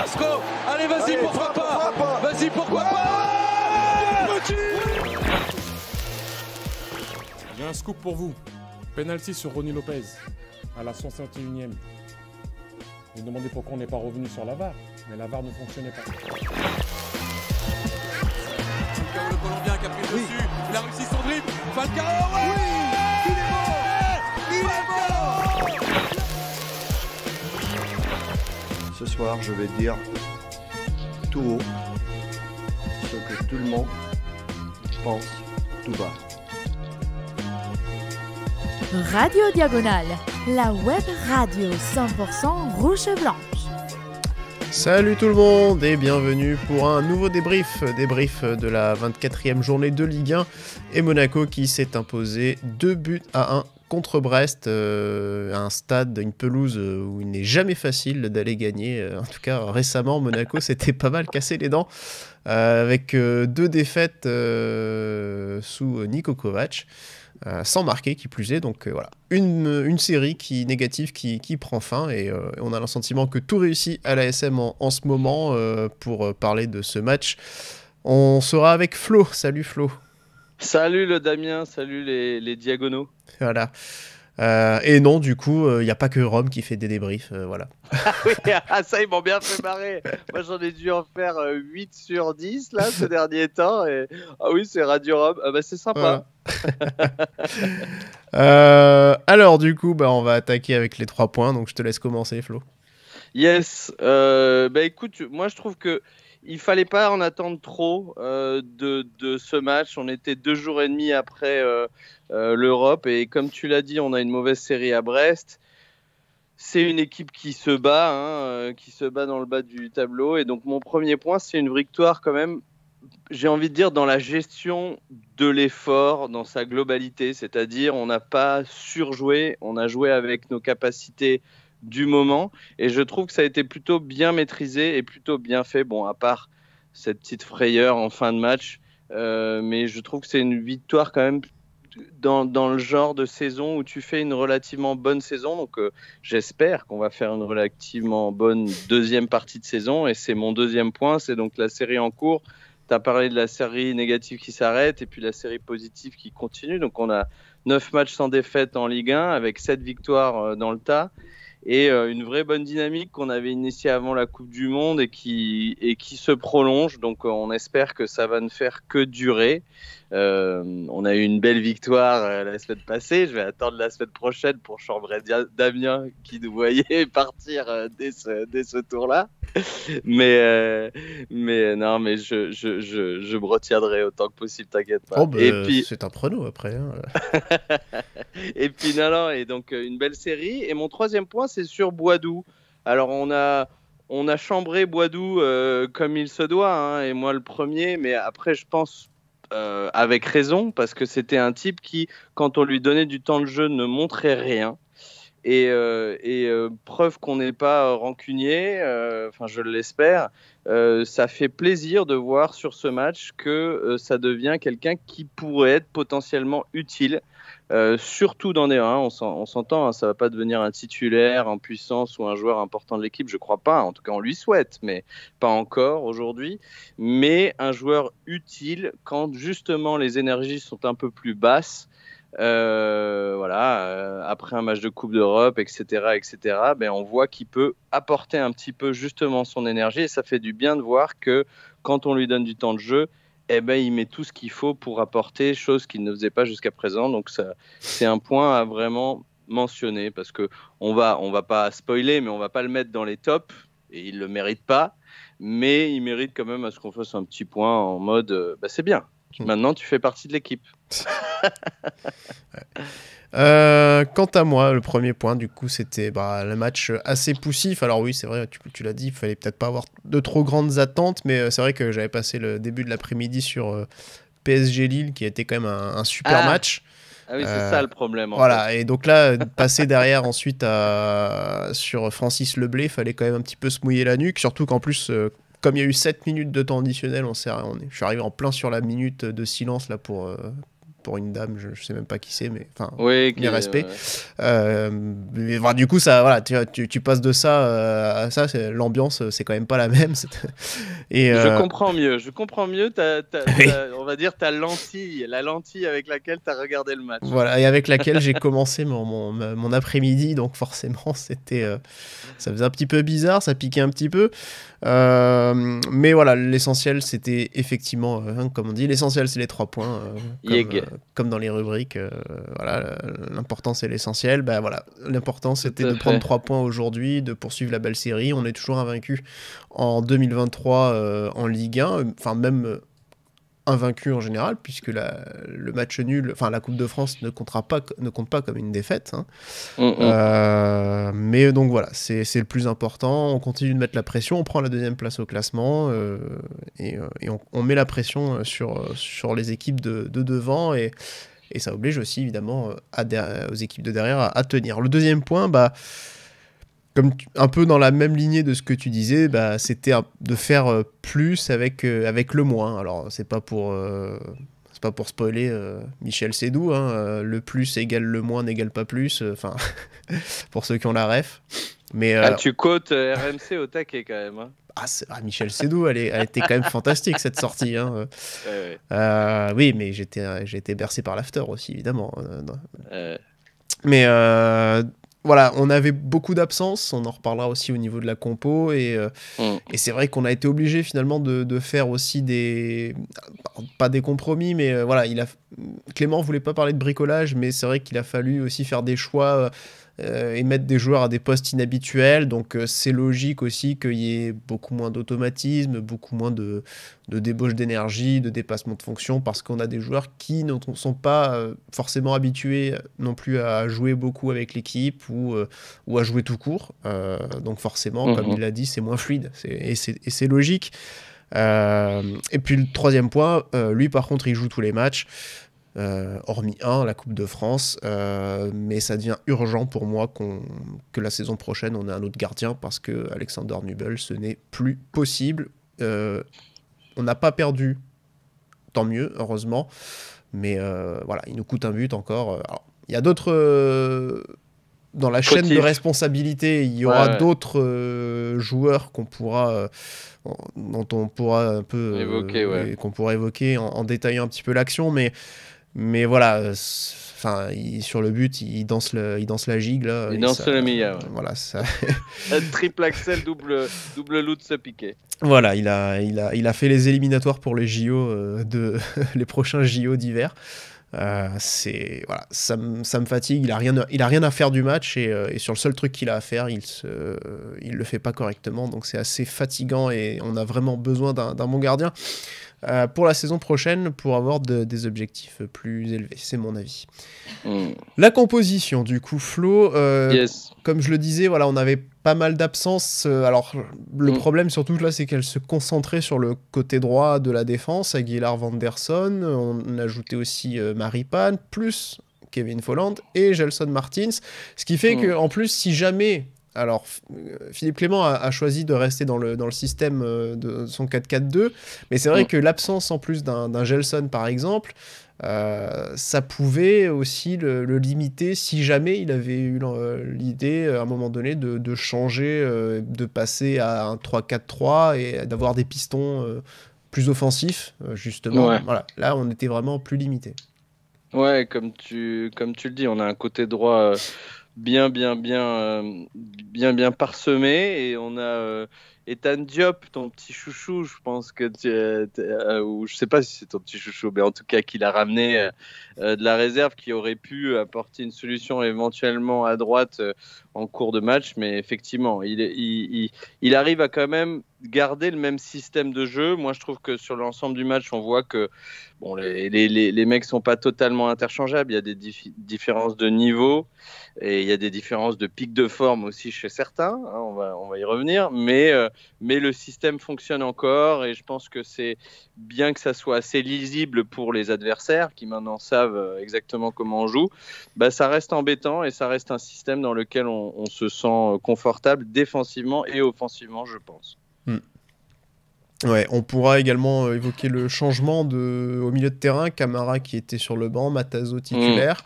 Carrasco. Allez, vas-y, pourquoi pas. Vas-y, pourquoi pas. J'ai un scoop pour vous. Penalty sur Ronny Lopez à la 151e. Vous demandez pourquoi on n'est pas revenu sur la VAR, mais la VAR ne fonctionnait pas. Le Colombien qui a pris le dessus, il a réussi son dribble. Falcao, ouais, oui, il est bon. Ce soir, je vais dire tout haut ce que tout le monde pense tout bas. Radio Diagonale, la web radio 100% rouge et blanche. Salut tout le monde et bienvenue pour un nouveau débrief de la 24e journée de Ligue 1 et Monaco qui s'est imposé 2-1 contre Brest, un stade, une pelouse où il n'est jamais facile d'aller gagner. En tout cas, récemment, Monaco s'était pas mal cassé les dents avec 2 défaites sous Niko Kovac. Sans marquer qui plus est, donc voilà, une série négative qui prend fin et on a le sentiment que tout réussit à l'ASM en ce moment. Pour parler de ce match, on sera avec Flo. Salut Flo. Salut le Damien, salut les diagonaux. Voilà. Et non, du coup, il n'y a pas que Rome qui fait des débriefs, voilà. Oui, ça, ils m'ont bien fait marrer. Moi, j'en ai dû en faire 8 sur 10, là, ces derniers temps. Et... Ah oui, c'est Radio Rome. Ah bah, c'est sympa. Voilà. Alors, du coup, on va attaquer avec les 3 points. Donc, je te laisse commencer, Flo. Yes. Écoute, moi, je trouve que il fallait pas en attendre trop de ce match. On était 2 jours et demi après l'Europe et comme tu l'as dit, on a une mauvaise série à Brest. C'est une équipe qui se bat, qui se bat dans le bas du tableau. Et donc mon premier point, c'est une victoire quand même. J'ai envie de dire dans la gestion de l'effort, dans sa globalité. C'est-à-dire, on n'a pas surjoué, on a joué avec nos capacités du moment et je trouve que ça a été plutôt bien maîtrisé et plutôt bien fait, bon à part cette petite frayeur en fin de match, mais je trouve que c'est une victoire quand même dans le genre de saison où tu fais une relativement bonne saison, donc j'espère qu'on va faire une relativement bonne deuxième partie de saison et c'est mon deuxième point, c'est donc la série en cours. Tu as parlé de la série négative qui s'arrête et puis la série positive qui continue, donc on a 9 matchs sans défaite en Ligue 1 avec 7 victoires dans le tas et une vraie bonne dynamique qu'on avait initiée avant la Coupe du Monde et qui se prolonge. Donc on espère que ça va ne faire que durer. On a eu une belle victoire la semaine passée. Je vais attendre la semaine prochaine pour chambrer Damien qui nous voyait partir dès ce tour-là. Mais non, mais je me retiendrai autant que possible, t'inquiète pas. Et puis c'est un prono après. Hein. Et puis non, et donc une belle série. Et mon troisième point, c'est sur Boadou. Alors on a chambré Boadou comme il se doit, hein, et moi le premier. Mais après, je pense avec raison, parce que c'était un type qui, quand on lui donnait du temps de jeu, ne montrait rien. Et preuve qu'on n'est pas rancunier, enfin je l'espère, ça fait plaisir de voir sur ce match que ça devient quelqu'un qui pourrait être potentiellement utile, surtout dans des 1, on s'entend, hein, ça ne va pas devenir un titulaire en puissance ou un joueur important de l'équipe, je ne crois pas, en tout cas on lui souhaite, mais pas encore aujourd'hui, mais un joueur utile quand justement les énergies sont un peu plus basses. Après un match de Coupe d'Europe, etc., on voit qu'il peut apporter un petit peu justement son énergie et ça fait du bien de voir que quand on lui donne du temps de jeu, il met tout ce qu'il faut pour apporter, chose qu'il ne faisait pas jusqu'à présent. Donc ça, c'est un point à vraiment mentionner parce que on va pas spoiler, mais on va pas le mettre dans les tops et il le mérite pas, mais il mérite quand même à ce qu'on fasse un petit point en mode c'est bien. Maintenant, tu fais partie de l'équipe. Quant à moi, le premier point, du coup, c'était le match assez poussif. Alors oui, c'est vrai, tu l'as dit, il fallait peut-être pas avoir de trop grandes attentes, mais c'est vrai que j'avais passé le début de l'après-midi sur PSG Lille, qui a été quand même un super match. Ah oui, c'est ça le problème. Voilà, et donc là, passer derrière ensuite sur Francis Leblé, il fallait quand même un petit peu se mouiller la nuque, surtout qu'en plus... comme il y a eu 7 minutes de temps additionnel, je suis arrivé en plein sur la minute de silence là, pour pour une dame, je sais même pas qui c'est, mais enfin, Oui, mes respects. Mais, voilà, du coup, ça, voilà, tu passes de ça à ça, l'ambiance, c'est quand même pas la même. Et, je comprends mieux. On va dire la lentille avec laquelle tu as regardé le match. Voilà, et avec laquelle j'ai commencé mon après-midi, donc forcément, c'était, ça faisait un petit peu bizarre, ça piquait un petit peu. Mais voilà, l'essentiel, c'était effectivement, comme on dit, l'essentiel, c'est les 3 points, comme dans les rubriques. Voilà, l'important, c'est l'essentiel. Bah, voilà, l'important, c'était de prendre 3 points aujourd'hui, de poursuivre la belle série. On est toujours invaincu en 2023 en Ligue 1, enfin même invaincu en général, puisque le match nul, enfin la Coupe de France ne compte pas comme une défaite. Mais donc voilà, c'est le plus important. On continue de mettre la pression, on prend la 2e place au classement et on met la pression sur les équipes de devant et ça oblige aussi évidemment aux équipes de derrière à tenir. Le 2e point, comme un peu dans la même lignée de ce que tu disais, c'était de faire plus avec le moins. Alors, c'est pas pour spoiler Michel Sédou, le plus égale le moins n'égale pas plus, enfin, pour ceux qui ont la ref. Mais, tu quotes RMC au taquet quand même. Hein. Michel Sédou, elle était quand même fantastique cette sortie. Oui, mais j'ai été bercé par l'after aussi, évidemment. Mais voilà, on avait beaucoup d'absences, on en reparlera aussi au niveau de la compo, et c'est vrai qu'on a été obligé finalement de faire aussi pas des compromis, mais voilà, Clément voulait pas parler de bricolage, mais c'est vrai qu'il a fallu aussi faire des choix et mettre des joueurs à des postes inhabituels, donc c'est logique aussi qu'il y ait beaucoup moins d'automatisme, beaucoup moins de débauche d'énergie, de dépassement de fonction, parce qu'on a des joueurs qui ne sont pas forcément habitués non plus à jouer beaucoup avec l'équipe ou à jouer tout court, donc forcément, comme il l'a dit, c'est moins fluide, et c'est logique. Et puis le 3e point, lui par contre il joue tous les matchs, hormis la Coupe de France, mais ça devient urgent pour moi que la saison prochaine on ait un autre gardien, parce que Alexander Nubel, ce n'est plus possible. On n'a pas perdu, tant mieux, heureusement, mais voilà, il nous coûte un but encore. Il y a d'autres dans la chaîne de responsabilité, il y aura d'autres joueurs dont on pourra un peu évoquer, qu'on pourra évoquer en détaillant un petit peu l'action, mais voilà, sur le but, il danse la gigue là. Il danse le Mia. Voilà, ça. Triple axel, double Lutz Piqué. Voilà, il a fait les éliminatoires pour les JO les prochains JO d'hiver. Voilà, ça me fatigue. Il a rien à faire du match, et sur le seul truc qu'il a à faire, il le fait pas correctement. Donc c'est assez fatigant, et on a vraiment besoin d'un bon gardien pour la saison prochaine, pour avoir des objectifs plus élevés. C'est mon avis. La composition, du coup, Flo, comme je le disais, voilà, on avait pas mal d'absences. Alors, le problème surtout là, c'est qu'elle se concentrait sur le côté droit de la défense. Aguilar, Vanderson, on a ajouté aussi Maripane, plus Kevin Folland et Gelson Martins. Ce qui fait qu'en plus, si jamais... Alors, Philippe Clément a choisi de rester dans le système de son 4-4-2, mais c'est vrai que l'absence en plus d'un Gelson, par exemple, ça pouvait aussi le limiter si jamais il avait eu l'idée, à un moment donné, de changer, de passer à un 3-4-3 et d'avoir des pistons plus offensifs, justement. Ouais. Voilà. Là, on était vraiment plus limité. Ouais, comme tu le dis, on a un côté droit... bien parsemé, et on a Ethan Diop, ton petit chouchou, je pense que ou je sais pas si c'est ton petit chouchou, mais en tout cas qu'il a ramené de la réserve, qui aurait pu apporter une solution éventuellement à droite en cours de match, mais effectivement il arrive à quand même garder le même système de jeu. Moi je trouve que sur l'ensemble du match on voit que bon, les mecs sont pas totalement interchangeables, il y a des différences de niveau, et il y a des différences de pic de forme aussi chez certains, hein, on va y revenir, mais le système fonctionne encore, et je pense que c'est bien que ça soit assez lisible pour les adversaires qui maintenant savent exactement comment on joue. Ça reste embêtant, et ça reste un système dans lequel on se sent confortable défensivement et offensivement, je pense. Ouais, on pourra également évoquer le changement au milieu de terrain, Camara qui était sur le banc, Matazo titulaire.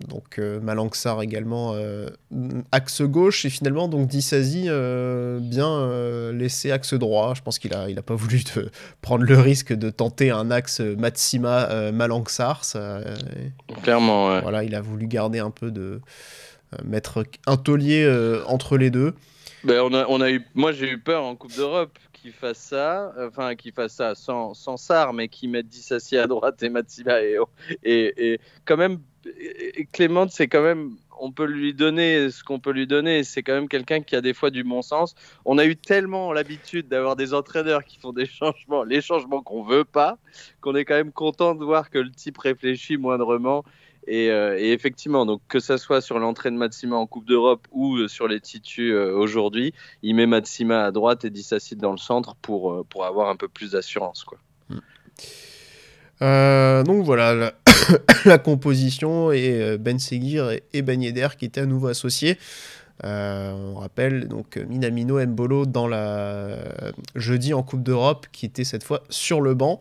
Donc Malang Sarr également axe gauche, et finalement donc Disasi bien laissé axe droit. Je pense qu'il a pas voulu prendre le risque de tenter un axe Matsima Malang Sarr. Clairement, ouais. Voilà, il a voulu garder un peu mettre un taulier entre les deux. Ben, moi j'ai eu peur en Coupe d'Europe qu'il fasse ça sans Sarr, mais qu'il mette Disasi à droite et Matsima et quand même Clément, c'est quand même, on peut lui donner ce qu'on peut lui donner, c'est quand même quelqu'un qui a des fois du bon sens. On a eu tellement l'habitude d'avoir des entraîneurs qui font des changements, les changements qu'on veut pas, qu'on est quand même content de voir que le type réfléchit moindrement. Et effectivement, donc que ça soit sur l'entrée de Matsima en Coupe d'Europe ou sur les titus aujourd'hui, il met Matsima à droite et Disasi dans le centre pour avoir un peu plus d'assurance, quoi. Donc voilà la composition, et Ben Seguir et Ben Yedder qui étaient à nouveau associés. On rappelle donc Minamino, Mbolo dans jeudi en Coupe d'Europe, qui était cette fois sur le banc.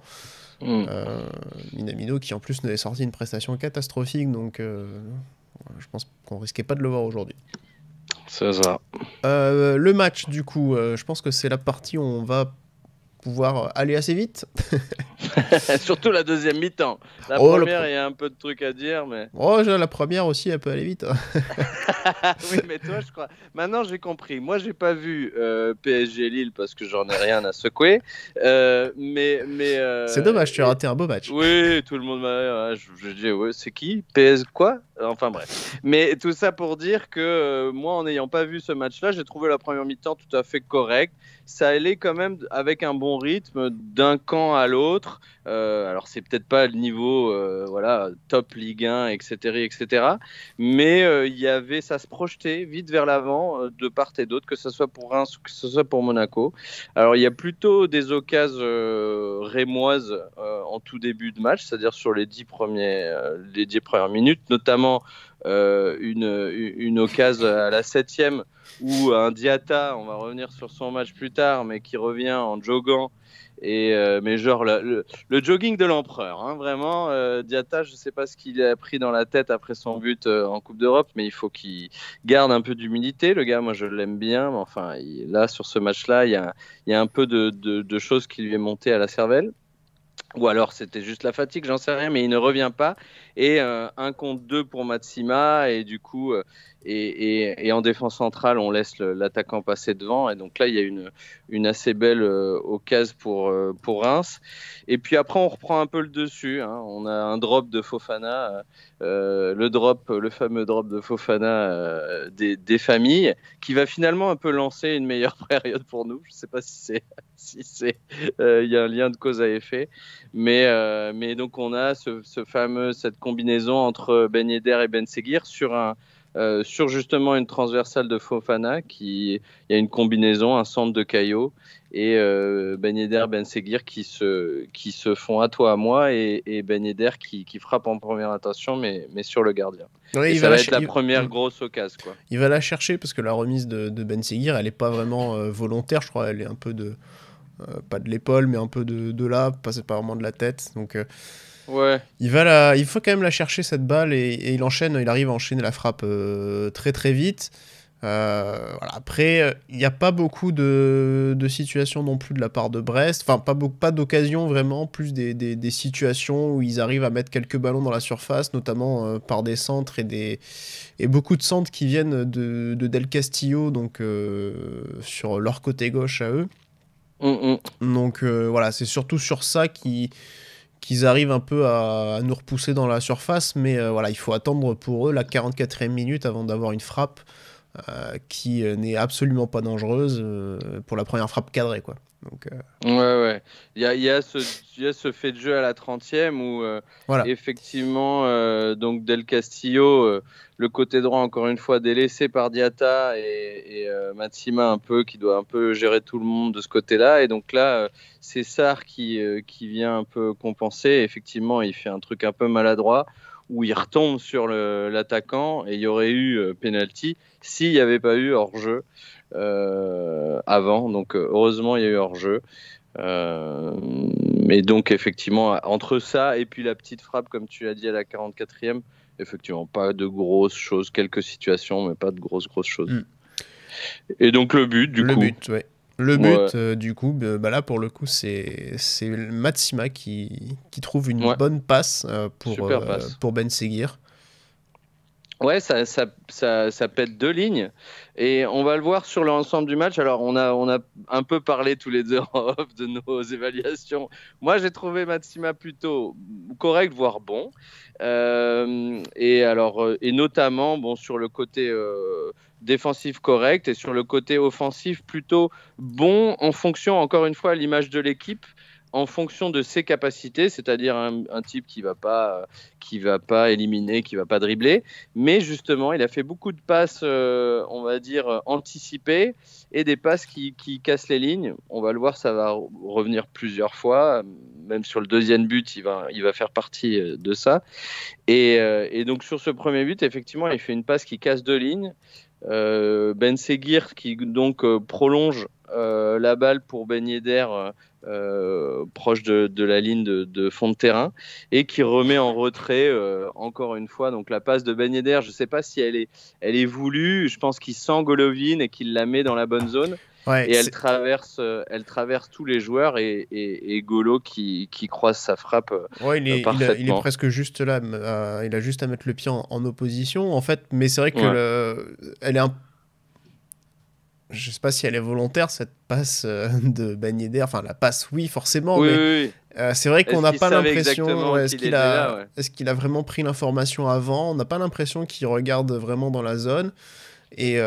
Minamino qui en plus nous avait sorti une prestation catastrophique, donc je pense qu'on risquait pas de le voir aujourd'hui. C'est ça. Le match du coup, je pense que c'est la partie où on va pouvoir aller assez vite. Surtout la deuxième mi-temps. La première, il y a un peu de trucs à dire, mais... la première aussi, elle peut aller vite. Oui, mais toi, je crois... Maintenant, j'ai compris. Moi, j'ai pas vu PSG Lille parce que j'en ai rien à secouer. C'est dommage, tu as raté un beau match. Oui, tout le monde m'a... Je dis, ouais, c'est qui PS quoi? Enfin, bref. Mais tout ça pour dire que moi, en n'ayant pas vu ce match-là, j'ai trouvé la première mi-temps tout à fait correcte. Ça allait quand même avec un bon rythme d'un camp à l'autre. Alors c'est peut-être pas le niveau top Ligue 1, etc. Mais il y avait, ça se projetait vite vers l'avant de part et d'autre, que ce soit pour Reims ou que ce soit pour Monaco. Alors il y a plutôt des occasions rémoises en tout début de match, c'est-à-dire sur les 10 premières minutes, notamment une occasion à la 7e où un Diatta, on va revenir sur son match plus tard, mais qui revient en joguant. Mais genre le jogging de l'empereur, hein, vraiment. Diatta, je ne sais pas ce qu'il a pris dans la tête après son but en Coupe d'Europe, mais il faut qu'il garde un peu d'humilité. Le gars, moi je l'aime bien, mais enfin là sur ce match-là, il y a un peu de choses qui lui est montées à la cervelle. Ou alors c'était juste la fatigue, j'en sais rien, mais il ne revient pas. Et 1 contre 2 pour Matsima, et du coup, et en défense centrale, on laisse l'attaquant passer devant. Et donc là, il y a une assez belle occasion pour Reims. Et puis après, on reprend un peu le dessus, hein. On a un drop de Fofana, le fameux drop de Fofana des familles, qui va finalement un peu lancer une meilleure période pour nous. Je ne sais pas si c'est y a un lien de cause à effet. Mais donc on a cette combinaison entre Ben Yedder et Ben Seguir sur justement une transversale de Fofana, il y a une combinaison, un centre de Caillot, et Ben Yedder, Ben Seguir qui se font à toi à moi, et Ben Yedder qui frappe en première intention, mais sur le gardien. Ouais, ça va être la première grosse occasion, quoi. Il va la chercher parce que la remise de Ben Seguir, elle n'est pas vraiment volontaire, je crois, elle est un peu pas de l'épaule, mais un peu de là, pas vraiment de la tête. Donc ouais. Il faut quand même la chercher, cette balle, et il arrive à enchaîner la frappe très très vite. Après, il n'y a pas beaucoup de situations non plus de la part de Brest, enfin pas d'occasion vraiment, plus des situations où ils arrivent à mettre quelques ballons dans la surface, notamment par des centres et beaucoup de centres qui viennent de Del Castillo, donc sur leur côté gauche à eux. Donc voilà, c'est surtout sur ça qu'ils arrivent un peu à nous repousser dans la surface, mais voilà, il faut attendre pour eux la 44e minute avant d'avoir une frappe qui n'est absolument pas dangereuse pour la première frappe cadrée, quoi. Donc, ouais. Il y a ce fait de jeu à la 30e où voilà. effectivement donc Del Castillo, le côté droit encore une fois délaissé par Diatta, et Matsima un peu qui doit un peu gérer tout le monde de ce côté-là, et donc là c'est Sarr qui vient un peu compenser. Effectivement, il fait un truc un peu maladroit où il retombe sur l'attaquant et il y aurait eu penalty s'il n'y avait pas eu hors-jeu avant. Donc heureusement il y a eu hors-jeu. Mais donc effectivement entre ça et puis la petite frappe comme tu l'as dit à la 44e, effectivement pas de grosses choses, quelques situations mais pas de grosses choses. Et donc le but du coup. Le but du coup, là pour le coup c'est Matsima qui trouve une bonne passe pour Ben Seguir. Ouais, ça pète 2 lignes et on va le voir sur l'ensemble du match. Alors on a un peu parlé tous les deux en off de nos évaluations. Moi j'ai trouvé Matsima plutôt correct, voire bon. Et notamment sur le côté défensif correct et sur le côté offensif plutôt bon en fonction, encore une fois, à l'image de l'équipe, en fonction de ses capacités, c'est-à-dire un type qui va pas éliminer, qui va pas dribbler, mais justement, il a fait beaucoup de passes, on va dire, anticipées et des passes qui cassent les lignes. On va le voir, ça va revenir plusieurs fois, même sur le deuxième but, il va faire partie de ça. Et donc, sur ce premier but, effectivement, il fait une passe qui casse 2 lignes. Ben Seguir qui donc prolonge la balle pour Ben Yedder proche de la ligne de fond de terrain et qui remet en retrait encore une fois. Donc la passe de Ben Yedder, je ne sais pas si elle est voulue, je pense qu'il sent Golovin et qu'il la met dans la bonne zone. Ouais, et elle traverse tous les joueurs et Golo qui croise sa frappe parfaitement. Il est presque juste là, il a juste à mettre le pied en opposition en fait, mais c'est vrai que elle est je sais pas si elle est volontaire cette passe de Ben Yedder, enfin la passe oui forcément, mais c'est vrai qu'on n'a pas l'impression, est-ce qu'il a vraiment pris l'information avant, on n'a pas l'impression qu'il regarde vraiment dans la zone. Et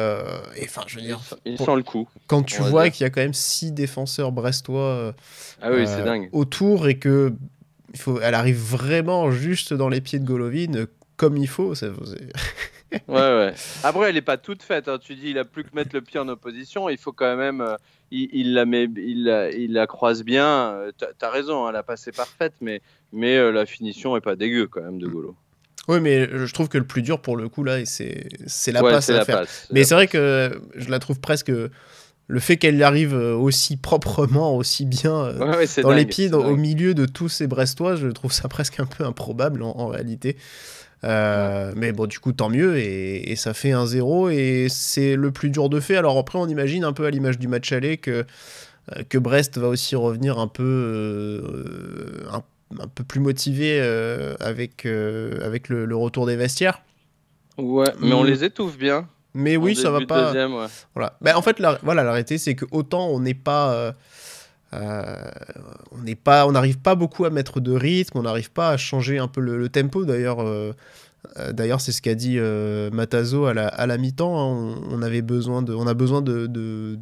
enfin, je veux dire, il sent le coup. Quand tu vois qu'il y a quand même 6 défenseurs brestois c'est dingue. autour et que elle arrive vraiment juste dans les pieds de Golovin comme il faut. Ouais. Après, elle n'est pas toute faite. Hein. Tu dis, il a plus que mettre le pied en opposition. Il faut quand même, il la croise bien. T'as raison, hein, la passe est parfaite, mais la finition est pas dégueu quand même de Golo. Oui, mais je trouve que le plus dur pour le coup là, c'est la passe à faire. Mais c'est vrai que je la trouve presque. Le fait qu'elle arrive aussi proprement, aussi bien dans les pieds, au milieu de tous ces Brestois, je trouve ça presque un peu improbable en réalité. Mais bon, du coup, tant mieux. Et ça fait 1-0 et c'est le plus dur de fait. Alors après, on imagine un peu à l'image du match aller que Brest va aussi revenir un peu plus motivé avec le retour des vestiaires. Ouais, mais on les étouffe bien. Mais oui, ça va pas. Voilà. En fait, la réalité, c'est que autant on n'est pas, on n'arrive pas beaucoup à mettre de rythme, on n'arrive pas à changer un peu le tempo. D'ailleurs, c'est ce qu'a dit Matazo à la mi-temps. Hein. On a besoin de.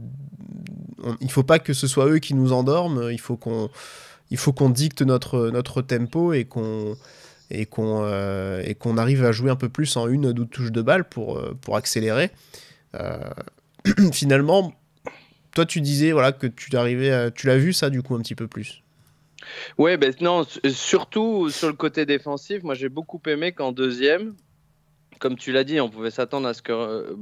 Il faut pas que ce soit eux qui nous endorment. Il faut qu'on dicte notre tempo et qu'on arrive à jouer un peu plus en 1 ou 2 touches de balle pour accélérer. Finalement, toi tu disais que tu l'as vu ça du coup un petit peu plus. Ouais, non, surtout sur le côté défensif, moi j'ai beaucoup aimé qu'en deuxième, comme tu l'as dit, on pouvait s'attendre à ce que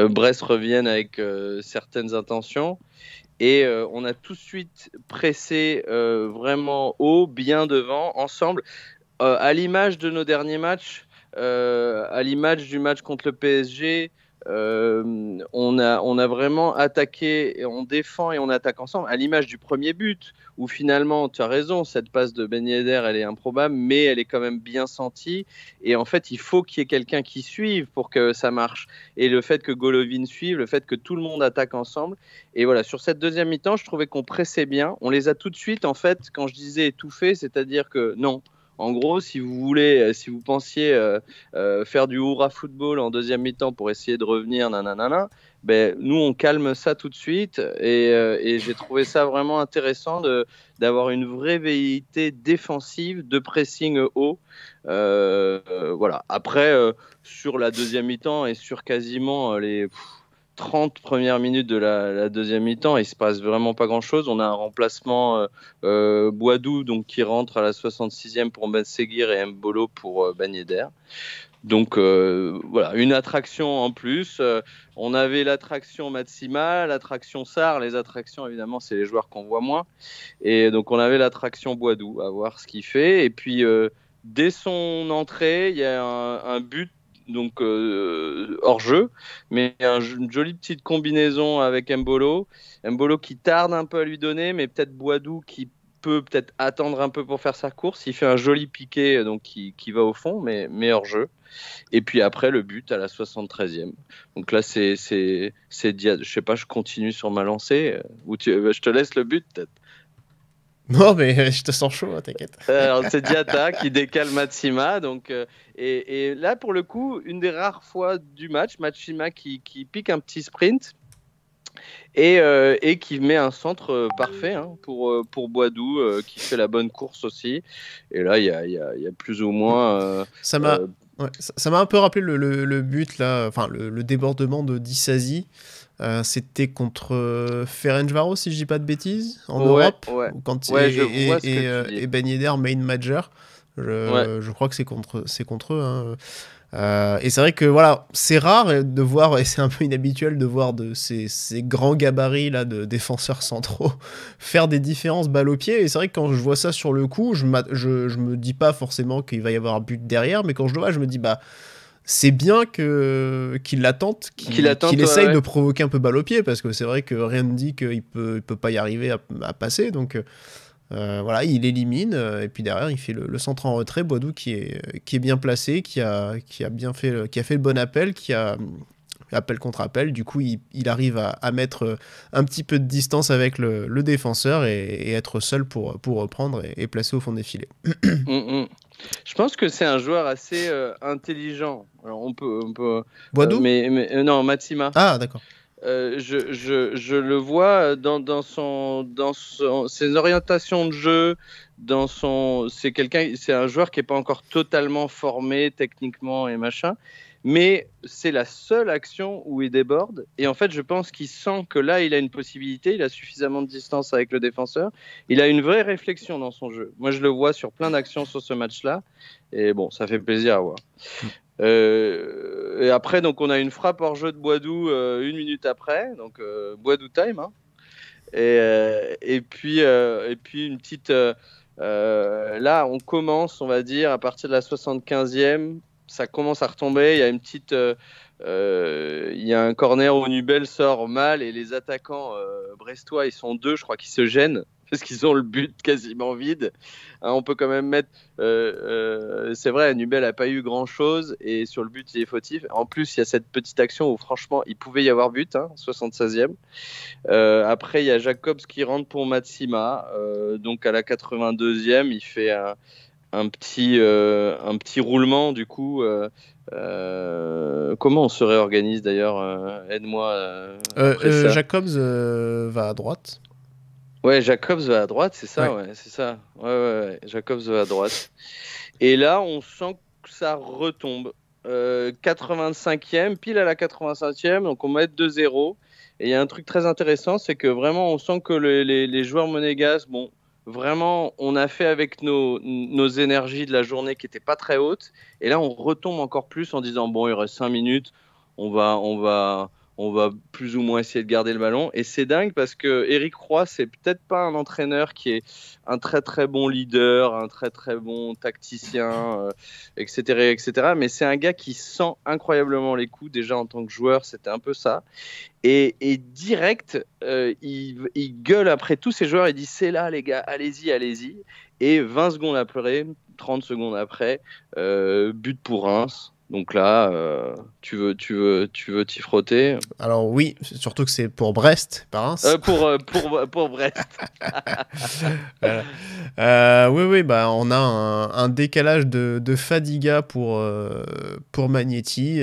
Brest revienne avec certaines intentions. Et on a tout de suite pressé vraiment haut, bien devant, ensemble. À l'image de nos derniers matchs, à l'image du match contre le PSG, on a vraiment attaqué, et on défend et on attaque ensemble. À l'image du premier but, où finalement, tu as raison, cette passe de Ben Yedder, elle est improbable, mais elle est quand même bien sentie. Et en fait, il faut qu'il y ait quelqu'un qui suive pour que ça marche. Et le fait que Golovin suive, le fait que tout le monde attaque ensemble. Et voilà, sur cette deuxième mi-temps, je trouvais qu'on pressait bien. On les a tout de suite, en fait, quand je disais étouffés, c'est-à-dire que non. En gros, si vous pensiez faire du hurrah football en deuxième mi-temps pour essayer de revenir, nous on calme ça tout de suite et j'ai trouvé ça vraiment intéressant d'avoir une vraie velléité défensive, de pressing haut. Voilà. Après, sur la deuxième mi-temps et sur quasiment 30 premières minutes de la deuxième mi-temps, il se passe vraiment pas grand-chose. On a un remplacement Boadou donc, qui rentre à la 66e pour Ben Seguir et Mbolo pour Ben Yedder. Donc voilà, une attraction en plus. On avait l'attraction Matsima, l'attraction Sarr. Les attractions, évidemment, c'est les joueurs qu'on voit moins. Et donc on avait l'attraction Boadou, à voir ce qu'il fait. Et puis dès son entrée, il y a un but donc hors jeu, mais une jolie petite combinaison avec Mbolo qui tarde un peu à lui donner, mais peut-être Boadou qui peut peut-être attendre un peu pour faire sa course. Il fait un joli piqué donc qui va au fond, mais hors jeu. Et puis après le but à la 73e. Donc là c'est Diatta. Je sais pas, je continue sur ma lancée ou je te laisse le but peut-être. Non, mais je te sens chaud, t'inquiète. Alors, c'est Diatta qui décale Matsima. Donc, et là, pour le coup, une des rares fois du match, Matsima qui pique un petit sprint et qui met un centre parfait pour Boadou, qui fait la bonne course aussi. Et là, il y a plus ou moins... ça m'a un peu rappelé le but, là, enfin, le débordement de Disasi. C'était contre Ferencváros, si je dis pas de bêtises, en Europe. Ouais. Quand Et Ben Yedder, main major. Je crois que c'est contre eux. Et c'est vrai que voilà, c'est rare de voir, et c'est un peu inhabituel de voir ces grands gabarits là, de défenseurs centraux faire des différences balle au pied. Et c'est vrai que quand je vois ça sur le coup, je me dis pas forcément qu'il va y avoir un but derrière, mais quand je le vois, je me dis c'est bien qu'il l'attente, qu'il essaye de provoquer un peu balle au pied, parce que c'est vrai que rien ne dit qu'il peut pas y arriver à passer. Donc voilà, il élimine, et puis derrière il fait le centre en retrait. Boadou qui est bien placé, qui a fait le bon appel, qui a appel contre appel. Du coup il arrive à mettre un petit peu de distance avec le défenseur et être seul pour reprendre et placer au fond des filets. Je pense que c'est un joueur assez intelligent. Alors on peut Boadou mais non, Matsima. Ah, d'accord. Je le vois dans ses orientations de jeu, c'est un joueur qui est pas encore totalement formé techniquement et machin, mais c'est la seule action où il déborde. Et en fait, je pense qu'il sent que là, il a une possibilité, il a suffisamment de distance avec le défenseur, il a une vraie réflexion dans son jeu. Moi, je le vois sur plein d'actions sur ce match-là, et bon, ça fait plaisir à voir. Et après, donc, on a une frappe hors jeu de Boadou 1 minute après, donc Boadou time. Et puis une petite. Là, on commence, on va dire, à partir de la 75e, ça commence à retomber. Il y a une petite. Il y a un corner où Nubel sort mal et les attaquants brestois, ils sont 2, je crois, qui se gênent parce qu'ils ont le but quasiment vide. On peut quand même mettre... c'est vrai, Nubel n'a pas eu grand-chose et sur le but, il est fautif. En plus, il y a cette petite action où franchement, il pouvait y avoir but, 76e. Après, il y a Jacobs qui rentre pour Matsima. Donc à la 82e, il fait un petit roulement du coup. Comment on se réorganise d'ailleurs, aide-moi. Jacobs va à droite. Ouais, Jacobs va à droite, c'est ça, ouais. Ouais, c'est ça. Ouais, Jacobs va à droite. Et là, on sent que ça retombe. 85e, pile à la 85e, donc on met 2-0. Et il y a un truc très intéressant, c'est que vraiment, on sent que les joueurs monégasques, bon, vraiment, on a fait avec nos énergies de la journée qui n'étaient pas très hautes. Et là, on retombe encore plus en disant, bon, il reste 5 minutes, on va plus ou moins essayer de garder le ballon. Et c'est dingue parce que Éric Roy, c'est peut-être pas un entraîneur qui est un très très bon leader, un très très bon tacticien, etc., mais c'est un gars qui sent incroyablement les coups. Déjà en tant que joueur, c'était un peu ça. Et direct, il gueule après tous ces joueurs, il dit c'est là les gars, allez-y. Et 20 secondes après, 30 secondes après, but pour Reims. Donc là, tu veux t'y frotter? Alors oui, surtout que c'est pour Brest, pas Reims. Pour Brest. Oui, bah on a un décalage de Fadiga pour Magnetti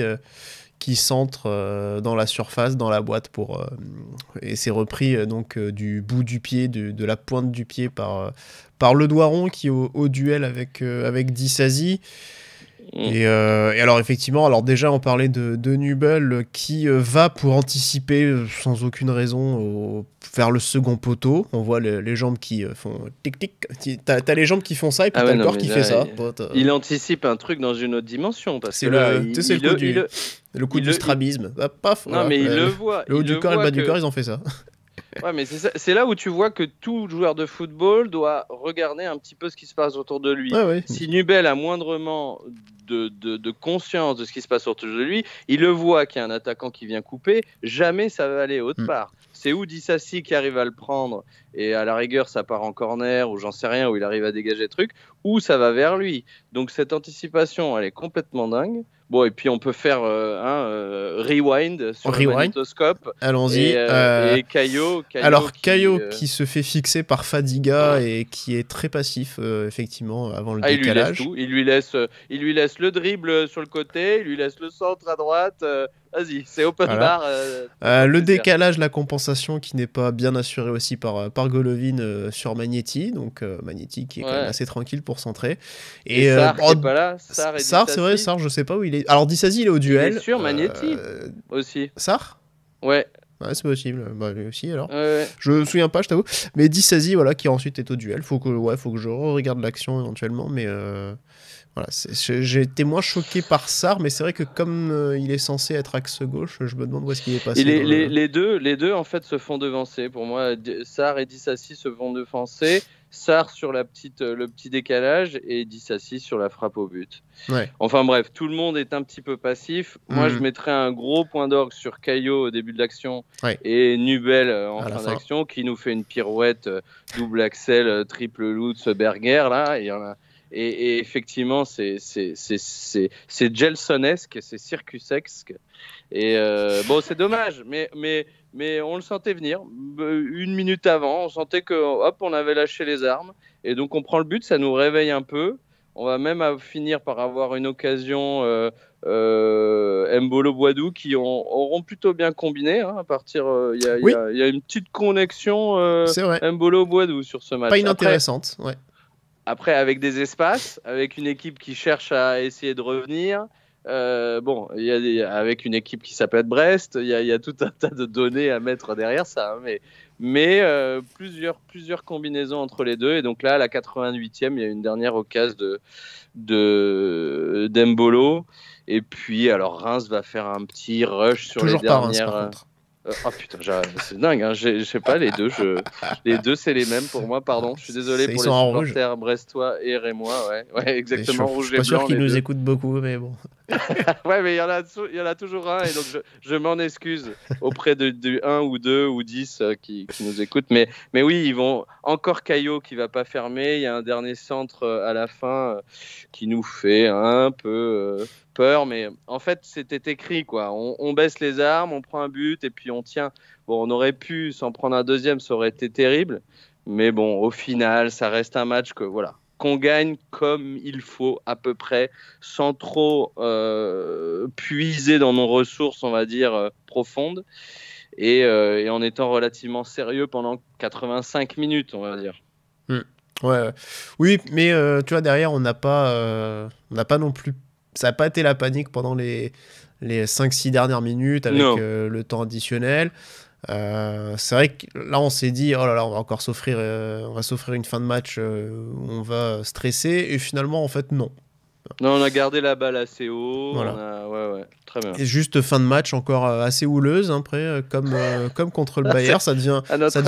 qui centre dans la surface, dans la boîte et c'est repris donc du bout du pied, de la pointe du pied par le doigt rond qui est au duel avec Disasi. Et alors effectivement, alors déjà on parlait de Nubel qui va pour anticiper sans aucune raison vers le second poteau. On voit les jambes qui font tic-tic. T'as les jambes qui font ça et puis t'as le corps qui fait ça. Il anticipe un truc dans une autre dimension. C'est le coup du strabisme. Paf, non, mais il le voit. Le haut du corps et le bas du corps, ils ont fait ça. Ouais, mais c'est là où tu vois que tout joueur de football doit regarder un petit peu ce qui se passe autour de lui. Ouais. Si Nubel a moindrement de conscience de ce qui se passe autour de lui, il le voit qu'il y a un attaquant qui vient couper, jamais ça va aller autre part. C'est où Dissassi qui arrive à le prendre et à la rigueur ça part en corner ou j'en sais rien, où il arrive à dégager le truc, ou ça va vers lui. Donc cette anticipation, elle est complètement dingue. Bon, et puis on peut faire rewind sur le magnétoscope. Allons-y. Et Caio. Alors, Caio qui se fait fixer par Fadiga et qui est très passif, effectivement, avant le décalage. Il lui laisse le dribble sur le côté, il lui laisse le centre à droite. Vas-y, c'est open bar. Le décalage, la compensation qui n'est pas bien assurée aussi par Golovin sur Magnetti. Donc, Magnetti qui est quand même assez tranquille pour centrer. Et Sarr qui n'est pas là. Sarr, c'est vrai, Sarr, je sais pas où il est. Alors, Dissasi, il est au duel. Il est sur Magnetti aussi. Sarr ? Ouais, c'est possible. Bah, lui aussi, alors. ouais. Je me souviens pas, je t'avoue. Mais Dissasi, voilà, qui ensuite est au duel. Faut que je regarde l'action éventuellement. Mais voilà, j'ai été moins choqué par Sarr. Mais c'est vrai que comme il est censé être axe gauche, je me demande où est-ce qu'il est passé. Les deux, en fait, se font devancer. Pour moi, Sarr et Dissassi se font devancer. Sarr sur le petit décalage et Dissassi sur la frappe au but. Ouais. Enfin bref, tout le monde est un petit peu passif. Moi, je mettrais un gros point d'orgue sur Caio au début de l'action et Nubel en fin d'action qui nous fait une pirouette double axel, triple Lutz, Berger là. Et effectivement, c'est Gelsonesque, c'est circusesque. Et bon, c'est dommage, mais on le sentait venir. Une minute avant, on sentait que hop, on avait lâché les armes. Et donc on prend le but, ça nous réveille un peu. On va même finir par avoir une occasion Mbolo Boadou qui auront plutôt bien combiné. Hein, à partir, il y a une petite connexion Mbolo Boadou sur ce match. Pas inintéressante, ouais. Après, avec des espaces, avec une équipe qui cherche à essayer de revenir. Avec une équipe qui s'appelle Brest, il y a tout un tas de données à mettre derrière ça, hein, mais plusieurs combinaisons entre les deux, et donc là, à la 88e, il y a une dernière occasion d'Embolo, et puis alors Reims va faire un petit rush sur toujours les dernières. Reims, par contre. Oh putain, c'est dingue, hein. Je sais pas, les deux c'est les mêmes pour moi, pardon, je suis désolé pour les supporters brestois et rémois, ouais, exactement, rouge et blanc. Je suis pas sûr qu'ils nous écoutent beaucoup, mais bon. Ouais, mais il y en a toujours un, et donc je m'en excuse auprès de 1 ou 2 ou 10 qui nous écoutent, mais oui, ils vont encore Caio qui va pas fermer, il y a un dernier centre à la fin qui nous fait un peu peur, mais en fait c'était écrit quoi, on baisse les armes, on prend un but et puis on tient. Bon, on aurait pu s'en prendre un deuxième, ça aurait été terrible, mais bon, au final ça reste un match qu'on gagne comme il faut à peu près, sans trop puiser dans nos ressources, on va dire, profondes, et en étant relativement sérieux pendant 85 minutes, on va dire. Ouais. Oui, mais tu vois, derrière, on n'a pas non plus... Ça n'a pas été la panique pendant les 5-6 dernières minutes avec le temps additionnel. C'est vrai que là on s'est dit oh là là, on va s'offrir une fin de match où on va stresser, et finalement en fait non, on a gardé la balle assez haut, voilà. Ouais, très bien. Et juste fin de match encore assez houleuse après, comme contre le Bayern, ça devient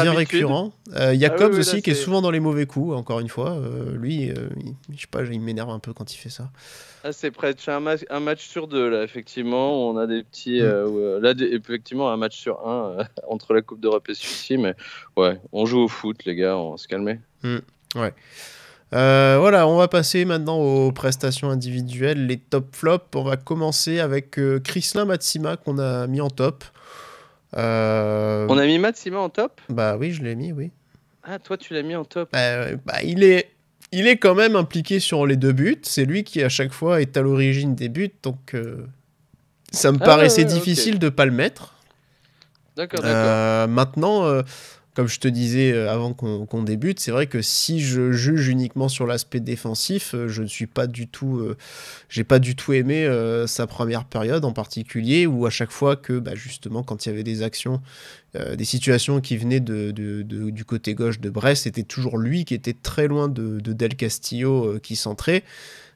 récurrent. Il y a Cobbs aussi qui est souvent dans les mauvais coups, encore une fois, lui je sais pas, il m'énerve un peu quand il fait ça. C'est près un match sur 2 là, effectivement, on a des petits effectivement un match sur 1 entre la Coupe d'Europe et celui-ci, mais ouais, on joue au foot les gars, on va se calmer. Ouais. Voilà, on va passer maintenant aux prestations individuelles, les top flops. On va commencer avec Krislin Matsima qu'on a mis en top. On a mis Matsima en top ? Bah oui, je l'ai mis, oui. Ah, toi tu l'as mis en top. Il est quand même impliqué sur les 2 buts. C'est lui qui à chaque fois est à l'origine des buts, donc ça me paraissait difficile de pas le mettre. D'accord. Maintenant, comme je te disais avant qu'on débute, c'est vrai que si je juge uniquement sur l'aspect défensif, je ne suis pas du tout, j'ai pas du tout aimé sa première période en particulier, où à chaque fois que, bah, justement, quand il y avait des actions, des situations qui venaient du côté gauche de Brest, c'était toujours lui qui était très loin de Del Castillo qui centrait.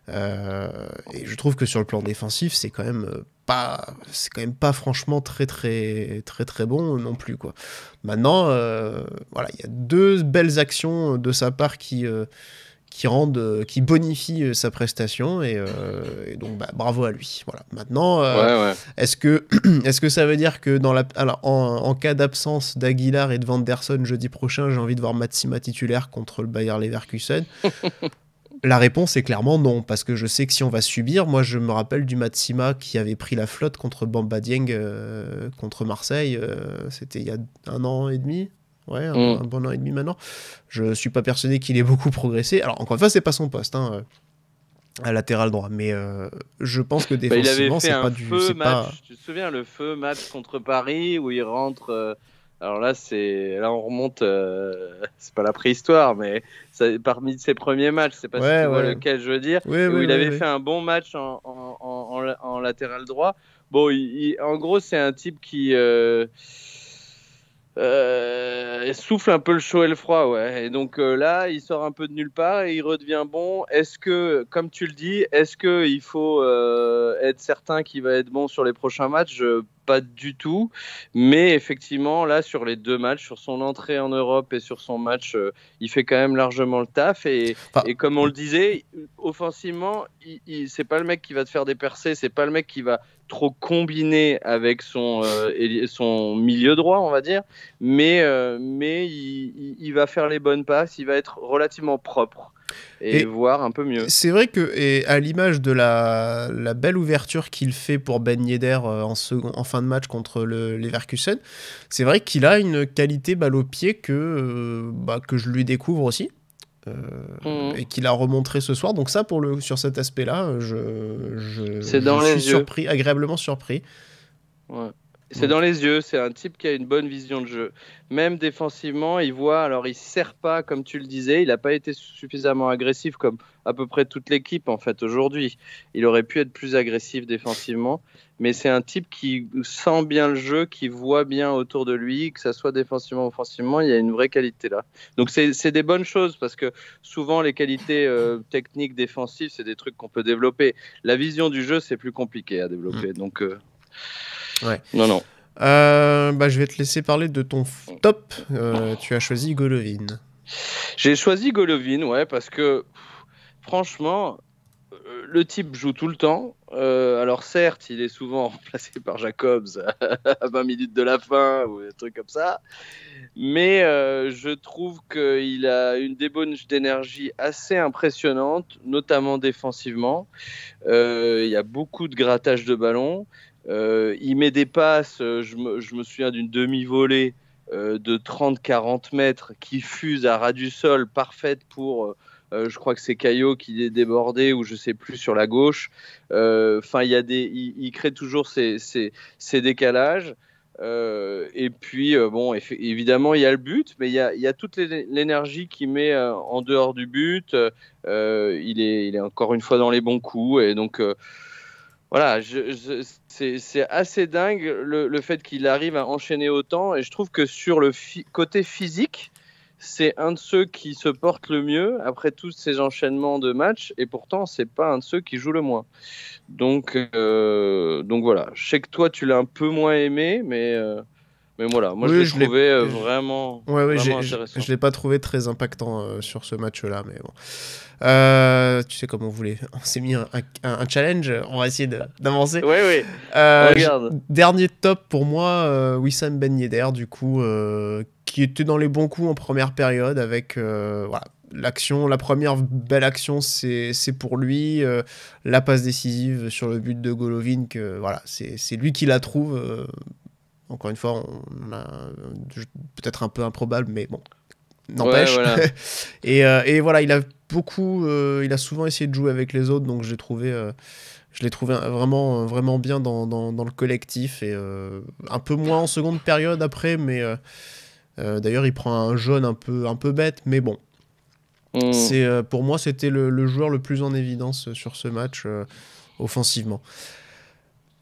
Et je trouve que sur le plan défensif, c'est quand même pas franchement très bon non plus, quoi. Maintenant, voilà, il y a 2 belles actions de sa part qui bonifient sa prestation, et donc bah, bravo à lui. Voilà. Maintenant, est-ce que ça veut dire que alors, en cas d'absence d'Aguilar et de Vanderson jeudi prochain, j'ai envie de voir Matsima titulaire contre le Bayer Leverkusen? La réponse est clairement non, parce que je sais que si on va subir, moi je me rappelle du Matsima qui avait pris la flotte contre Bamba Dieng contre Marseille, c'était il y a 1 an et demi, ouais, un bon an et demi maintenant. Je suis pas persuadé qu'il ait beaucoup progressé. Alors encore une fois, c'est pas son poste, hein, à latéral droit, mais je pense que défensivement, c'est pas du... Tu te souviens, le feu match contre Paris où il rentre... Alors là, on remonte, c'est pas la préhistoire, mais parmi ses premiers matchs, c'est pas si tu vois lequel je veux dire, où il avait fait un bon match en latéral droit. Bon, en gros, c'est un type qui souffle un peu le chaud et le froid, ouais. Et donc là, il sort un peu de nulle part et il redevient bon. Est-ce que, comme tu le dis, il faut être certain qu'il va être bon sur les prochains matchs? Pas du tout, mais effectivement là sur les 2 matchs, sur son entrée en Europe et sur son match, il fait quand même largement le taf, et comme on le disait, offensivement, c'est pas le mec qui va te faire des percées, c'est pas le mec qui va trop combiner avec son milieu droit, on va dire, mais il va faire les bonnes passes, il va être relativement propre. Et voir un peu mieux. C'est vrai que, et à l'image de la belle ouverture qu'il fait pour Ben Yedder en fin de match contre le Leverkusen, c'est vrai qu'il a une qualité balle au pied que je lui découvre aussi. Et qu'il a remontré ce soir. Donc ça, sur cet aspect-là, je suis surpris, agréablement surpris. Ouais. C'est dans les yeux, c'est un type qui a une bonne vision de jeu. Même défensivement, il voit, alors il sert pas, comme tu le disais, il n'a pas été suffisamment agressif comme à peu près toute l'équipe en fait aujourd'hui. Il aurait pu être plus agressif défensivement, mais c'est un type qui sent bien le jeu, qui voit bien autour de lui, que ça soit défensivement ou offensivement, il y a une vraie qualité là. Donc c'est des bonnes choses, parce que souvent les qualités techniques défensives, c'est des trucs qu'on peut développer. La vision du jeu, c'est plus compliqué à développer. Donc ouais. Non. Je vais te laisser parler de ton top. Tu as choisi Golovin. J'ai choisi Golovin, ouais, parce que franchement, le type joue tout le temps. Alors certes, il est souvent remplacé par Jacobs à 20 minutes de la fin ou des trucs comme ça. Mais je trouve qu'il a une débauche d'énergie assez impressionnante, notamment défensivement. Il y a beaucoup de grattage de ballon. Il met des passes, je me souviens d'une demi-volée de 30-40 mètres qui fuse à ras du sol, parfaite pour, je crois que c'est Caillot qui est débordé, ou je sais plus, sur la gauche. Enfin, il crée toujours ces décalages. Et puis, évidemment, il y a le but, mais il y a toute l'énergie qu'il met en dehors du but. Il est encore une fois dans les bons coups, et donc... Voilà, c'est assez dingue le fait qu'il arrive à enchaîner autant, et je trouve que sur le côté physique, c'est un de ceux qui se porte le mieux après tous ces enchaînements de matchs, et pourtant c'est pas un de ceux qui joue le moins. Donc voilà, je sais que toi tu l'as un peu moins aimé, mais voilà, moi je l'ai trouvé vraiment intéressant. Je l'ai pas trouvé très impactant sur ce match-là, mais bon. Tu sais comme on voulait. On s'est mis un challenge, on va essayer d'avancer. Oui. Regarde. Dernier top pour moi, Wissam Ben Yedder, du coup, qui était dans les bons coups en première période, avec voilà, la première belle action, c'est pour lui. La passe décisive sur le but de Golovin, voilà, c'est lui qui la trouve. Encore une fois, on a peut-être un peu improbable, mais bon, n'empêche. Ouais, voilà. Et voilà, il a souvent essayé de jouer avec les autres, donc je l'ai trouvé vraiment bien dans le collectif, et un peu moins en seconde période après, mais D'ailleurs, il prend un jaune un peu bête, mais bon. Pour moi, c'était le joueur le plus en évidence sur ce match offensivement.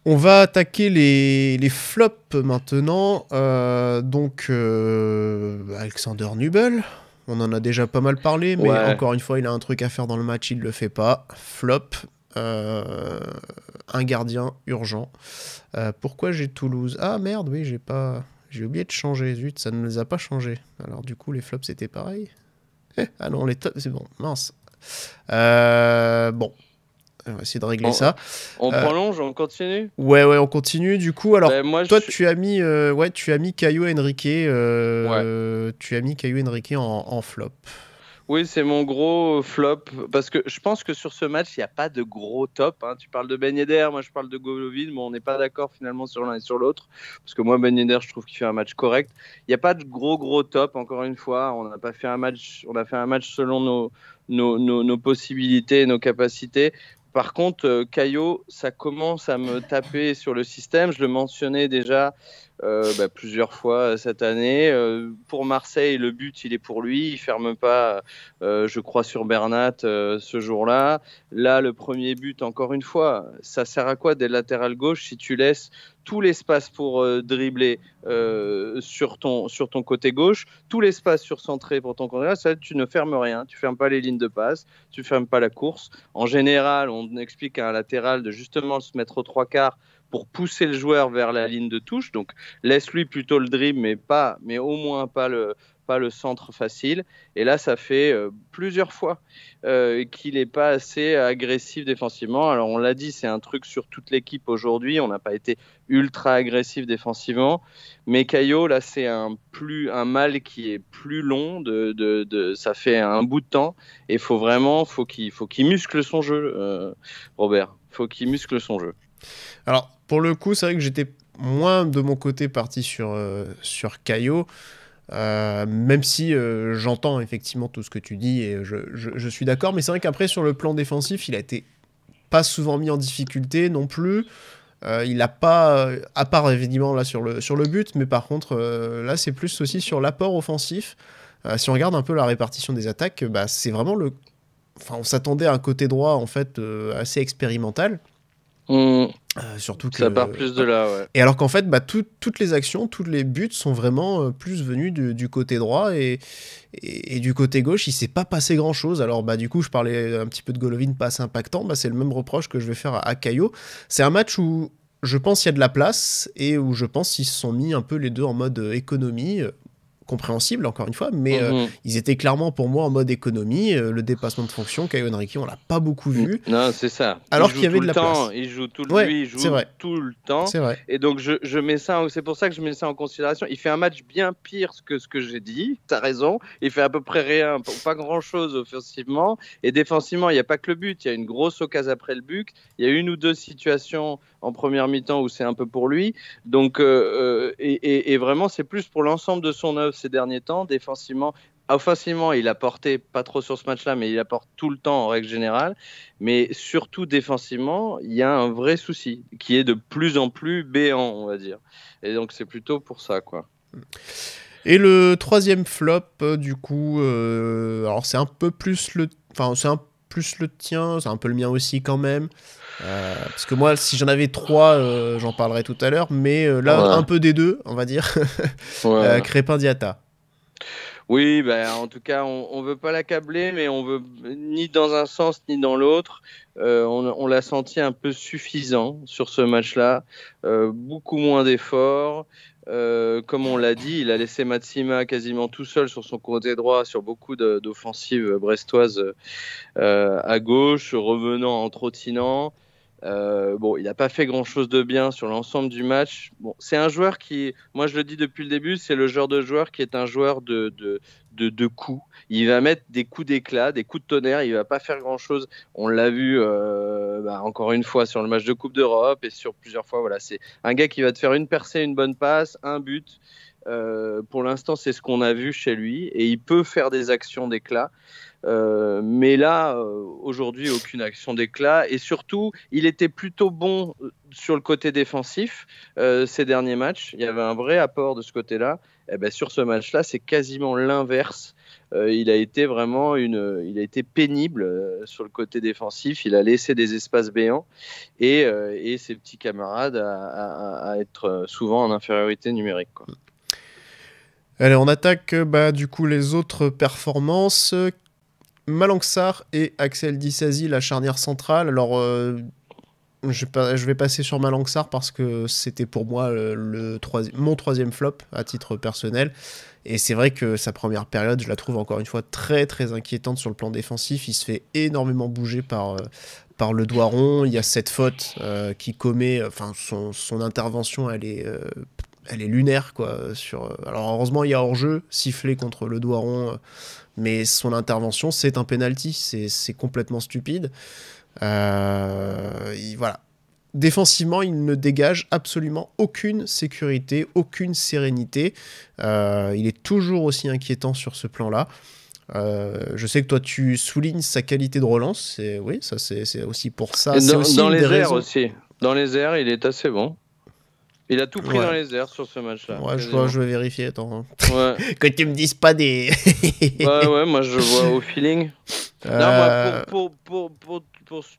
On va attaquer les flops maintenant. Alexander Nubel, on en a déjà pas mal parlé, mais encore une fois, il a un truc à faire dans le match, il le fait pas. Flop, un gardien urgent. Pourquoi j'ai Toulouse ? Ah merde, oui, j'ai oublié de changer. Zut, ça ne les a pas changés. Alors du coup, les flops, c'était pareil. Ah non, les tops, c'est bon, mince. Bon. On va essayer de régler ça. On prolonge, on continue. Ouais, on continue. Du coup, alors, tu as mis Caio Henrique. Tu as mis Caio Henrique en flop. Oui, c'est mon gros flop, parce que je pense que sur ce match, il n'y a pas de gros top. Hein. Tu parles de Ben Yedder, moi je parle de Golovin, mais on n'est pas d'accord finalement sur l'un et sur l'autre, parce que moi, Ben Yedder, je trouve qu'il fait un match correct. Il n'y a pas de gros top, encore une fois. On a fait un match selon nos possibilités, nos capacités. Par contre, Caio, ça commence à me taper sur le système. Je le mentionnais déjà plusieurs fois cette année. Pour Marseille, le but, il est pour lui. Il ne ferme pas, je crois, sur Bernat ce jour-là. Là, le premier but, encore une fois, ça sert à quoi d'être latéral gauche si tu laisses tout l'espace pour dribbler sur ton côté gauche, tout l'espace sur centré pour ton côté droit, tu ne fermes rien, tu ne fermes pas les lignes de passe, tu ne fermes pas la course. En général, on explique à un latéral de justement se mettre aux trois quarts pour pousser le joueur vers la ligne de touche, donc laisse-lui plutôt le dribble, mais au moins pas le centre facile. Et là, ça fait plusieurs fois qu'il n'est pas assez agressif défensivement. Alors, on l'a dit, c'est un truc sur toute l'équipe aujourd'hui. On n'a pas été ultra agressif défensivement. Mais Caio, là, c'est un mal qui est plus long. Ça fait un bout de temps. Et faut qu'il muscle son jeu, Robert. Faut qu'il muscle son jeu. Alors, pour le coup, c'est vrai que j'étais moins de mon côté parti sur Caio. Même si j'entends effectivement tout ce que tu dis et je suis d'accord, mais c'est vrai qu'après sur le plan défensif il a été pas souvent mis en difficulté non plus. Il n'a pas, à part évidemment là sur le but, mais par contre là c'est plus aussi sur l'apport offensif. Si on regarde un peu la répartition des attaques, c'est vraiment on s'attendait à un côté droit en fait assez expérimental. Surtout que ça part plus de là, ouais. Et alors qu'en fait, toutes les actions, tous les buts sont vraiment plus venus du côté droit et du côté gauche, il s'est pas passé grand chose. Alors du coup, je parlais un petit peu de Golovin pas assez impactant. C'est le même reproche que je vais faire à Caio. C'est un match où je pense qu'il y a de la place et où je pense qu'ils se sont mis un peu les deux en mode économie. Compréhensible encore une fois, mais ils étaient clairement pour moi en mode économie. Le dépassement de fonction, Caio Henrique, on l'a pas beaucoup vu. Non, c'est ça. Alors qu'il y avait de la place. Il joue tout le temps. C'est vrai. Et donc je mets ça, c'est pour ça que je mets ça en considération. Il fait un match bien pire que ce que j'ai dit. T'as raison. Il fait à peu près rien, pas grand chose offensivement et défensivement. Il y a pas que le but. Il y a une grosse occasion après le but. Il y a une ou deux situations en première mi-temps où c'est un peu pour lui. Donc et vraiment c'est plus pour l'ensemble de son œuvre ces derniers temps. Offensivement, il apportait pas trop sur ce match-là, mais il apporte tout le temps en règle générale. Mais surtout défensivement, il y a un vrai souci qui est de plus en plus béant, on va dire. Et donc c'est plutôt pour ça, quoi. Et le troisième flop, du coup, alors c'est un peu plus le tien, c'est un peu le mien aussi quand même. Parce que moi, si j'en avais trois, j'en parlerai tout à l'heure, mais là, un peu des deux, on va dire. Crépin Diatta. Oui, en tout cas, on veut pas l'accabler, mais on veut ni dans un sens ni dans l'autre. On l'a senti un peu suffisant sur ce match-là. Beaucoup moins d'efforts. Comme on l'a dit, il a laissé Matsima quasiment tout seul sur son côté droit, sur beaucoup d'offensives brestoises à gauche, revenant en trottinant. Il n'a pas fait grand-chose de bien sur l'ensemble du match. Bon, c'est un joueur qui, moi je le dis depuis le début, c'est le genre de joueur qui est un joueur de coups. Il va mettre des coups d'éclat, des coups de tonnerre, il ne va pas faire grand-chose. On l'a vu encore une fois sur le match de Coupe d'Europe et sur plusieurs fois. Voilà, c'est un gars qui va te faire une percée, une bonne passe, un but. Pour l'instant, c'est ce qu'on a vu chez lui et il peut faire des actions d'éclat. Mais là, aujourd'hui, aucune action d'éclat. Et surtout, il était plutôt bon sur le côté défensif ces derniers matchs. Il y avait un vrai apport de ce côté-là. Et ben, sur ce match-là, c'est quasiment l'inverse. Il a été vraiment il a été pénible sur le côté défensif. Il a laissé des espaces béants et ses petits camarades à être souvent en infériorité numérique, quoi. Allez, on attaque du coup les autres performances. Malang Sarr et Axel Disasi, la charnière centrale. Alors, je vais passer sur Malang Sarr parce que c'était pour moi mon troisième flop à titre personnel. Et c'est vrai que sa première période, je la trouve encore une fois très très inquiétante sur le plan défensif. Il se fait énormément bouger par le doigt rond. Il y a cette faute qu'il commet. Enfin, son intervention, elle est lunaire, quoi. Alors heureusement, il y a hors-jeu sifflé contre le doigt rond. Mais son intervention, c'est un penalty. C'est complètement stupide. Voilà. Défensivement, il ne dégage absolument aucune sécurité, aucune sérénité. Il est toujours aussi inquiétant sur ce plan-là. Je sais que toi, tu soulignes sa qualité de relance. Oui, ça, c'est aussi pour ça. C'est aussi dans les airs raisons. aussi. Dans les airs, il est assez bon. Il a tout pris dans les airs sur ce match-là. Ouais, je vais vérifier. Attends. Ouais. Que tu me dises pas des... ouais, moi je vois au feeling. Non, moi, pour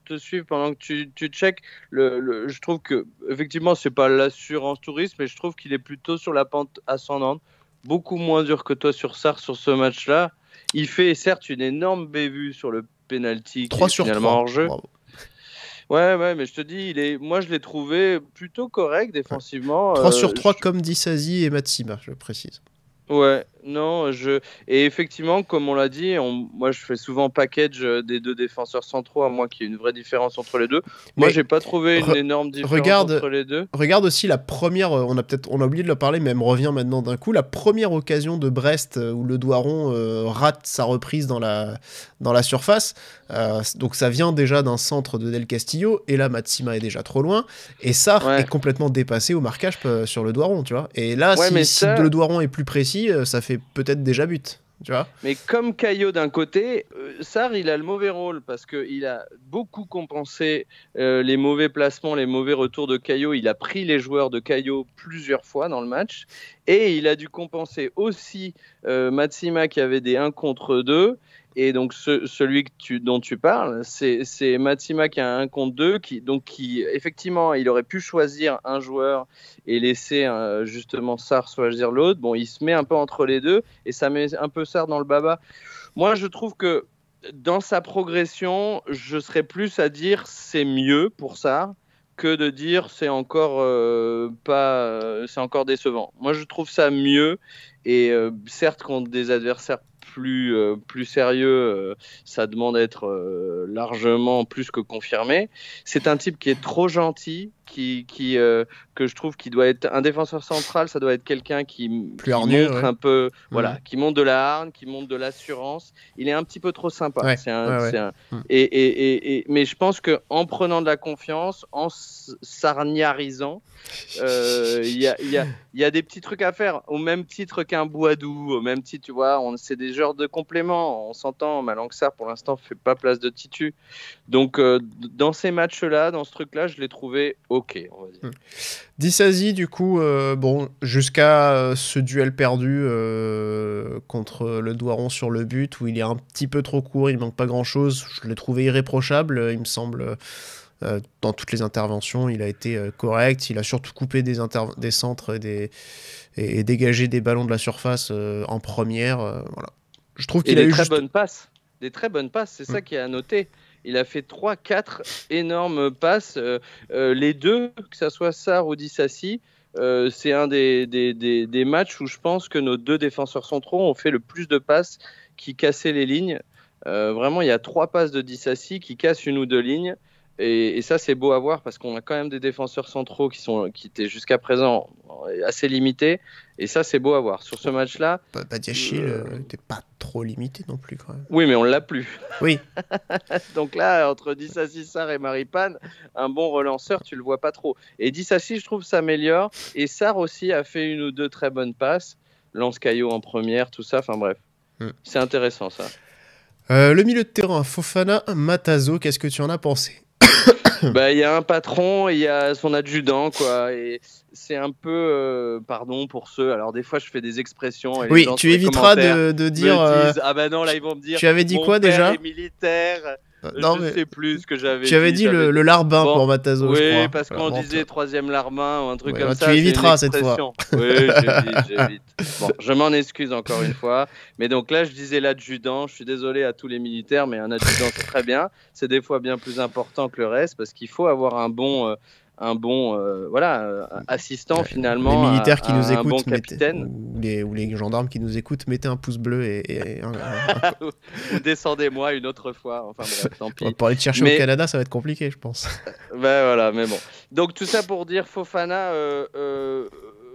te suivre pendant que tu check, je trouve que effectivement c'est pas l'assurance touriste, mais je trouve qu'il est plutôt sur la pente ascendante, beaucoup moins dur que toi sur Sarr sur ce match-là. Il fait certes une énorme bévue sur le penalty 3 qui est sur finalement 3. hors jeu. Bravo. Ouais, mais je te dis, moi je l'ai trouvé plutôt correct défensivement. 3 sur 3 comme Disasi et Matsima, je précise. Ouais, non, et effectivement, comme on l'a dit, moi je fais souvent package des deux défenseurs centraux, à moins qu'il y ait une vraie différence entre les deux. Moi, j'ai pas trouvé une énorme différence entre les deux. Regarde aussi la première, on a oublié de le parler, mais elle me revient maintenant d'un coup, la première occasion de Brest où le doigt rond rate sa reprise dans la surface. Donc ça vient déjà d'un centre de Del Castillo, et là Matsima est déjà trop loin, et Sarr est complètement dépassé au marquage sur le doigt rond, tu vois. Et là, si le doigt rond est plus précis, ça fait peut-être déjà but, tu vois. Mais comme Caillot d'un côté, Sarr il a le mauvais rôle parce qu'il a beaucoup compensé les mauvais placements, les mauvais retours de Caillot. Il a pris les joueurs de Caillot plusieurs fois dans le match, et il a dû compenser aussi Matsima qui avait des 1 contre 2. Et donc celui dont tu parles, c'est Matsima qui a un 1 contre 2, qui effectivement il aurait pu choisir un joueur et laisser justement Sarr choisir l'autre. Bon, il se met un peu entre les deux et ça met un peu Sarr dans le baba. Moi, je trouve que dans sa progression, je serais plus à dire c'est mieux pour Sarr que de dire c'est encore c'est encore décevant. Moi, je trouve ça mieux, et certes contre des adversaires plus sérieux, ça demande d'être largement plus que confirmé. C'est un type qui est trop gentil, que je trouve qu'il doit être un défenseur central. Ça doit être quelqu'un qui montre un peu, voilà, qui montre de la hargne, qui montre de l'assurance. Il est un petit peu trop sympa. Mais je pense que en prenant de la confiance, en s'arniarisant, il y a des petits trucs à faire, au même titre qu'un Boadou, au même titre, tu vois, c'est des genres de compléments. On s'entend, Malang Sarr pour l'instant fait pas place de titu. Donc dans ces matchs-là, dans ce truc-là, je l'ai trouvé ok, on va dire. Disasi, du coup, jusqu'à ce duel perdu contre le doigt rond sur le but, où il est un petit peu trop court, il manque pas grand-chose. Je l'ai trouvé irréprochable, il me semble. Dans toutes les interventions, il a été correct. Il a surtout coupé des centres et dégagé des ballons de la surface en première. Voilà. Je trouve qu'il a eu des très bonnes passes, c'est ça qui est à noter. Il a fait 3-4 énormes passes. Les deux, que ce soit Sarr ou Disasi, c'est un des matchs où je pense que nos deux défenseurs centraux ont fait le plus de passes qui cassaient les lignes. Vraiment, il y a 3 passes de Disasi qui cassent 1 ou 2 lignes. Et ça, c'est beau à voir parce qu'on a quand même des défenseurs centraux qui étaient jusqu'à présent assez limités. Et ça, c'est beau à voir. Sur ce match-là... Badiachil n'était pas trop limité non plus, quand même. Oui, mais on l'a plus. Oui. Donc là, entre Disasi, Sarr et Maripane, un bon relanceur, tu le vois pas trop. Et Disasi, je trouve, s'améliore. Et Sarr aussi a fait 1 ou 2 très bonnes passes. Lance Caillot en première, tout ça. Enfin bref, c'est intéressant, ça. Le milieu de terrain, Fofana, Matazo, qu'est-ce que tu en as pensé? Bah, il y a un patron, il y a son adjudant, quoi. Et c'est un peu, pardon pour ceux. Alors des fois, je fais des expressions. Et les Oui, gens tu sur les éviteras commentaires de dire. me disent, ah bah non, là ils vont me dire. Tu avais dit mon quoi père déjà? est militaire. Non, Je mais sais plus ce que j'avais dit. tu avais dit le larbin pour Matazo, je crois. Oui, parce qu'on Voilà, disait troisième larbin ou un truc Ouais, comme bah, ça. tu c'est éviteras une cette fois. expression. Oui, j'évite. Bon, je m'en excuse encore une fois. Mais donc là, je disais l'adjudant. Je suis désolé à tous les militaires, mais un adjudant, c'est très bien. C'est des fois bien plus important que le reste parce qu'il faut avoir un bon assistant finalement. Les militaires qui nous un écoutent, bon capitaine. ou les gendarmes qui nous écoutent, mettez un pouce bleu et Ou descendez-moi une autre fois. Enfin bref, tant pis. pour aller te chercher au Canada, ça va être compliqué, je pense. Ben voilà, mais bon. Donc tout ça pour dire Fofana,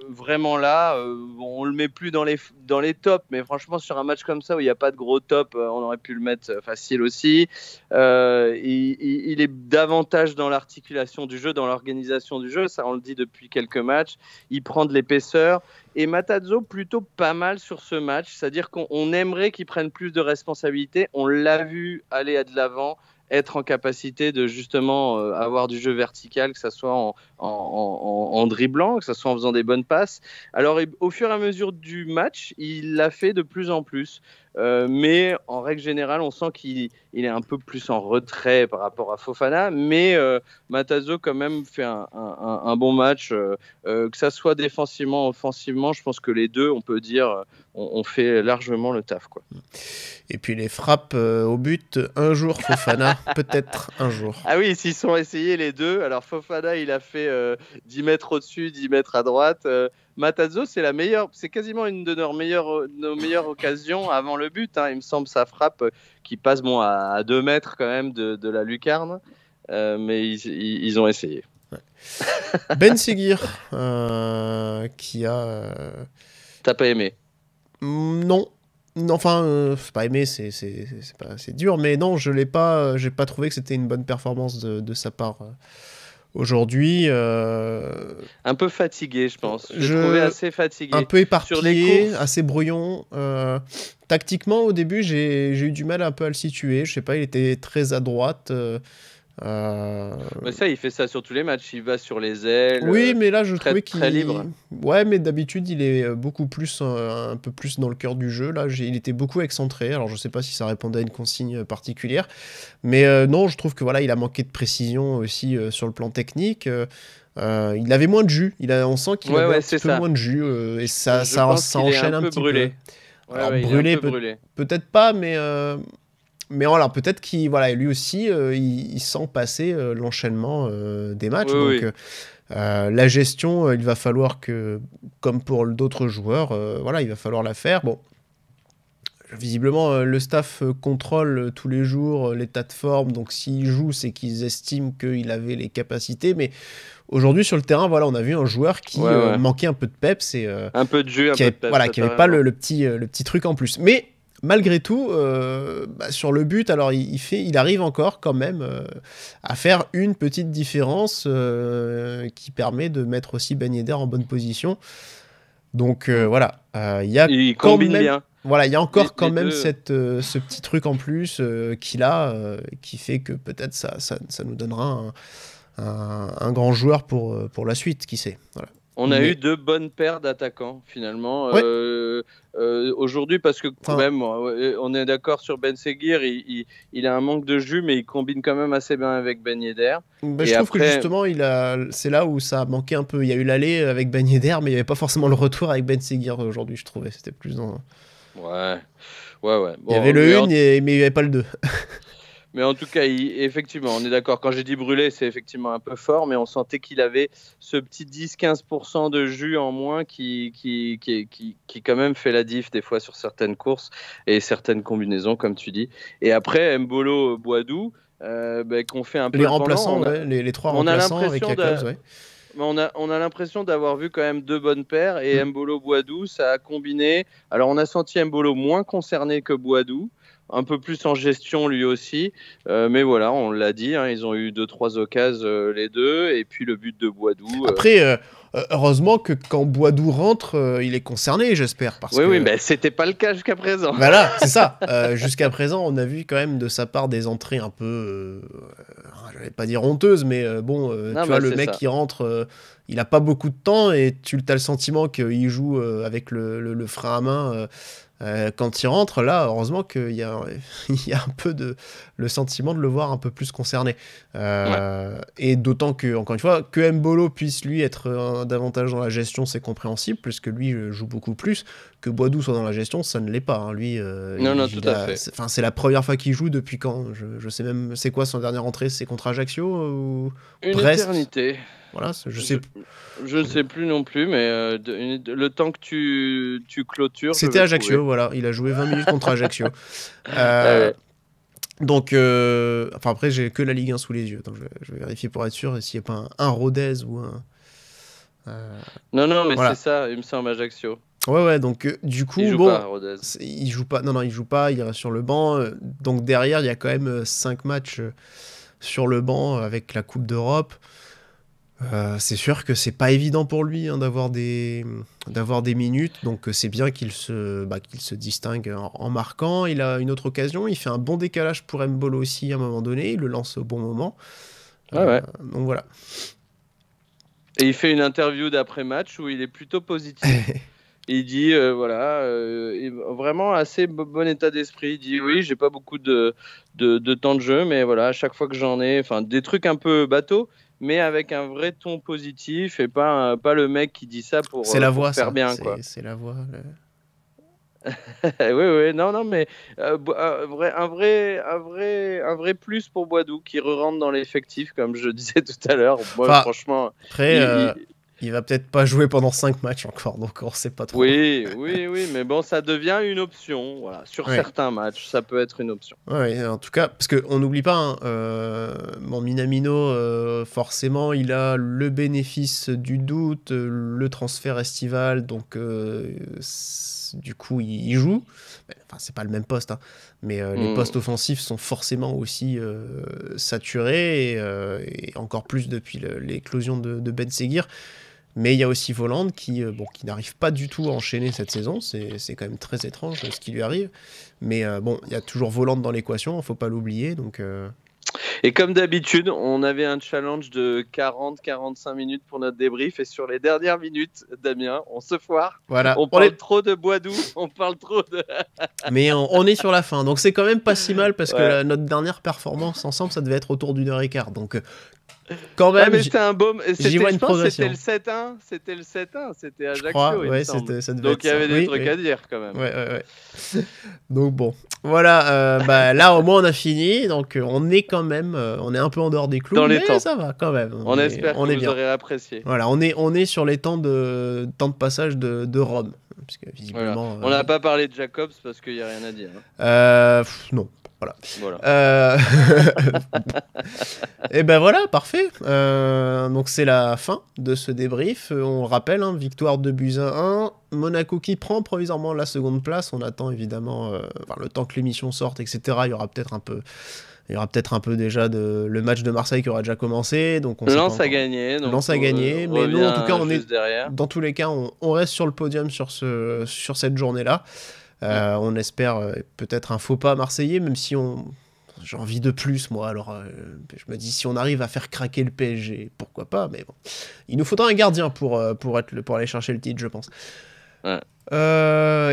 vraiment là, on le met plus dans les tops, mais franchement sur un match comme ça où il n'y a pas de gros top, on aurait pu le mettre facile aussi. Il est davantage dans l'articulation du jeu, dans l'organisation du jeu, ça on le dit depuis quelques matchs. Il prend de l'épaisseur. Et Matazo plutôt pas mal sur ce match, c'est-à-dire qu'on aimerait qu'il prenne plus de responsabilités. On l'a vu aller de l'avant, être en capacité de justement avoir du jeu vertical, que ce soit en dribblant, que ce soit en faisant des bonnes passes. Alors au fur et à mesure du match, il l'a fait de plus en plus. Mais en règle générale, on sent qu'il est un peu plus en retrait par rapport à Fofana. Mais Matazo quand même fait un bon match, que ça soit défensivement, offensivement. Je pense que les deux, on peut dire, on fait largement le taf, quoi. Et puis les frappes au but, un jour Fofana, peut-être un jour. Ah oui, s'ils sont essayés les deux. Alors Fofana, il a fait 10 mètres au-dessus, 10 mètres à droite. Matazo, c'est quasiment une de nos meilleures occasions avant le but, hein. Il me semble sa frappe qui passe à 2 mètres quand même de la lucarne, mais ils ont essayé. Ouais. Ben Seguir, qui a... T'as pas aimé? Non, enfin, c'est pas aimé, c'est dur, mais non, j'ai pas trouvé que c'était une bonne performance de sa part. Aujourd'hui, un peu fatigué, je pense. Je l'ai trouvé assez fatigué. Un peu éparpillé, assez brouillon. Tactiquement, au début, j'ai eu du mal un peu à le situer. Je sais pas, il était très à droite. Mais ça, il fait ça sur tous les matchs. Il va sur les ailes. Oui, mais là, je trouvais qu'il très libre. Ouais, mais d'habitude, il est beaucoup plus, un peu plus dans le cœur du jeu. Là, il était beaucoup excentré. Alors, je sais pas si ça répondait à une consigne particulière, mais non, je trouve que voilà, il a manqué de précision aussi sur le plan technique. Il avait moins de jus. On sent qu'il avait un petit peu moins de jus, et ça enchaîne un petit peu. Alors brûlé, peut-être pas, mais voilà, peut-être qu'il, voilà, lui aussi, il sent passer l'enchaînement des matchs. Oui, donc, la gestion, il va falloir que, comme pour d'autres joueurs, voilà, il va falloir la faire. Bon, visiblement, le staff contrôle tous les jours l'état de forme. Donc, s'il joue, c'est qu'ils estiment qu'il avait les capacités. Mais aujourd'hui, sur le terrain, voilà, on a vu un joueur qui manquait un peu de peps et un peu de jus, qui n'avait pas le petit truc en plus. Mais malgré tout, sur le but, alors il arrive encore quand même à faire une petite différence qui permet de mettre aussi Ben Yedder en bonne position. Donc voilà, il combine bien. Voilà, il y a encore quand même ce petit truc en plus qu'il a, qui fait que peut-être ça nous donnera un grand joueur pour la suite, qui sait. Voilà. On a eu 2 bonnes paires d'attaquants finalement aujourd'hui, parce que quand même on est d'accord sur Ben Seguir, il a un manque de jus, mais il combine quand même assez bien avec Ben Yedder. Je trouve que justement c'est là où ça a manqué un peu. Il y a eu l'aller avec Ben Yedder, mais il n'y avait pas forcément le retour avec Ben Seguir aujourd'hui, je trouvais. C'était plus dans... Ouais. Bon, il y avait le 1, mais il n'y avait pas le 2. Mais en tout cas, effectivement, on est d'accord. Quand j'ai dit brûlé, c'est effectivement un peu fort, mais on sentait qu'il avait ce petit 10-15% de jus en moins qui quand même fait la diff des fois sur certaines courses et certaines combinaisons, comme tu dis. Et après, Mbolo, Boadou, qu'on fait un peu... Les remplaçants, les 3 remplaçants avec Jacobs, on a l'impression d'avoir vu quand même 2 bonnes paires, et Mbolo, Boadou, ça a combiné. Alors, on a senti Mbolo moins concerné que Boadou, un peu plus en gestion lui aussi, mais voilà, on l'a dit, hein, ils ont eu 2-3 occasions les deux, et puis le but de Boadou. Après, heureusement que quand Boadou rentre, il est concerné, j'espère. Parce Oui, que... oui, mais c'était pas le cas jusqu'à présent. Voilà, c'est ça. Jusqu'à présent, on a vu quand même de sa part des entrées un peu, je vais pas dire honteuses, mais bon, Non, tu vois, mais le c'est mec ça. qui rentre, il a pas beaucoup de temps et tu as le sentiment qu'il joue avec le frein à main quand il rentre. Là, heureusement qu'il y a, il y a un peu le sentiment de le voir un peu plus concerné. Et d'autant que, encore une fois, que Mbolo puisse lui être davantage dans la gestion, c'est compréhensible, puisque lui joue beaucoup plus. Que Boadou soit dans la gestion, ça ne l'est pas. Hein. Lui, Non, tout à fait. C'est la première fois qu'il joue depuis quand? Je sais même, c'est quoi son dernière entrée? C'est contre Ajaccio ou Une Brest? éternité. Voilà, je sais. Je ne sais plus non plus, mais le temps que tu clôtures. C'était je vais Ajaccio, trouver. voilà. Il a joué 20 minutes contre Ajaccio. Ouais. Donc, enfin après, j'ai que la Ligue 1 sous les yeux. Donc je vais vérifier pour être sûr s'il n'y a pas un Rodez ou un. Non, mais Voilà. c'est ça, il me semble Ajaccio. Ouais, donc du coup, Il joue bon, pas, Rodez. il joue pas. Non, il joue pas. Il reste sur le banc. Donc derrière, il y a quand même 5 matchs sur le banc avec la Coupe d'Europe. C'est sûr que c'est pas évident pour lui hein, d'avoir des minutes, donc c'est bien qu'il se distingue en marquant. Il a une autre occasion, il fait un bon décalage pour Mbolo aussi à un moment donné, il le lance au bon moment. Ouais. Donc voilà. Et il fait une interview d'après-match où il est plutôt positif. Il dit, vraiment assez bon état d'esprit. Il dit, oui, j'ai pas beaucoup de temps de jeu, mais voilà, à chaque fois que j'en ai, enfin, des trucs un peu bateaux, mais avec un vrai ton positif et pas le mec qui dit ça pour, C'est la voix, faire ça. bien, quoi. C'est la voix. Oui, non, mais un vrai plus pour Boadou qui re-rentre dans l'effectif, comme je disais tout à l'heure. Moi, Enfin, franchement, Après, il va peut-être pas jouer pendant 5 matchs encore, donc on sait pas trop. oui, mais bon, ça devient une option. Voilà. Sur Ouais. certains matchs, ça peut être une option. Ouais, en tout cas, parce qu'on n'oublie pas, hein, bon, Minamino, forcément, il a le bénéfice du doute, le transfert estival, donc du coup, il joue. Enfin, c'est pas le même poste, hein, mais les postes offensifs sont forcément aussi saturés, et encore plus depuis l'éclosion de Ben Seguir. Mais il y a aussi Voland qui n'arrive pas du tout à enchaîner cette saison. C'est quand même très étrange ce qui lui arrive. Mais bon, il y a toujours Voland dans l'équation, il ne faut pas l'oublier. Donc, Et comme d'habitude, on avait un challenge de 40-45 minutes pour notre débrief. Et sur les dernières minutes, Damien, on se foire. voilà. On parle trop de Boadou. On parle trop de... Mais on est sur la fin. Donc c'est quand même pas si mal parce Ouais. que notre dernière performance ensemble, ça devait être autour d'1h15. Donc quand même, mais c'était un baume. j'y vois une Je pense que progression. c'était le 7-1. C'était je Ajaccio, crois, il me ouais, semble. ça devait Donc être il y avait ça. des Oui, trucs oui. à dire quand même. Ouais. Donc bon, voilà, là au moins on a fini, donc on est quand même, on est un peu en dehors des clous, Dans les mais temps. ça va quand même. On espère on que est vous bien. aurez apprécié. Voilà, on est sur les temps de passage de Rome, parce que Voilà. visiblement. On n'a pas parlé de Jacobs parce qu'il n'y a rien à dire. Hein. Non. Voilà. Voilà. Et ben voilà, parfait. Donc c'est la fin de ce débrief. On le rappelle, hein, victoire 2-1. Monaco qui prend provisoirement la seconde place. On attend évidemment le temps que l'émission sorte, etc. Il y aura peut-être un peu déjà le match de Marseille qui aura déjà commencé. Donc Lens a gagné. Donc Lens a gagné, mais nous en tout cas on est derrière. dans tous les cas on reste sur le podium sur cette journée-là. On espère peut-être un faux pas marseillais, même si j'ai envie de plus, moi. Alors, je me dis, si on arrive à faire craquer le PSG, pourquoi pas, mais bon. Il nous faudra un gardien pour aller chercher le titre, je pense. Ouais.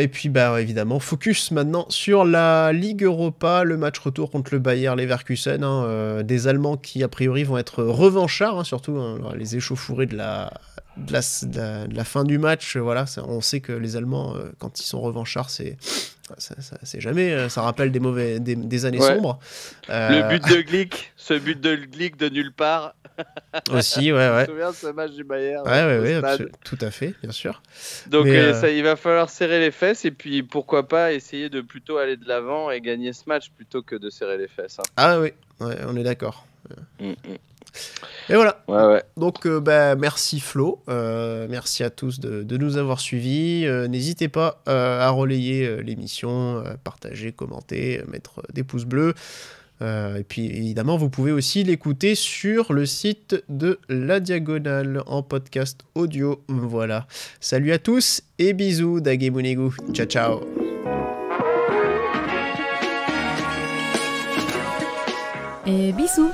Et puis, évidemment, focus maintenant sur la Ligue Europa, le match retour contre le Bayer Leverkusen. Hein, des Allemands qui, a priori, vont être revanchards, hein, surtout les échauffourés de la fin du match. Voilà, on sait que les Allemands, quand ils sont revanchards, c'est jamais, ça rappelle des années sombres. Le but de Glick, ce but de Glick de nulle part. Aussi, ouais. Je me souviens de ce match du Bayern. Ouais, tout à fait, bien sûr. Donc il va falloir serrer les fesses et puis pourquoi pas essayer de plutôt aller de l'avant et gagner ce match plutôt que de serrer les fesses. Hein. Ah oui, ouais, on est d'accord. Et voilà. Ouais. Donc merci Flo, merci à tous de nous avoir suivis. N'hésitez pas à relayer l'émission, partager, commenter, mettre des pouces bleus. Et puis évidemment, vous pouvez aussi l'écouter sur le site de La Diagonale en podcast audio. Voilà. Salut à tous et bisous, Dagemunegu. Ciao, ciao. Et bisous.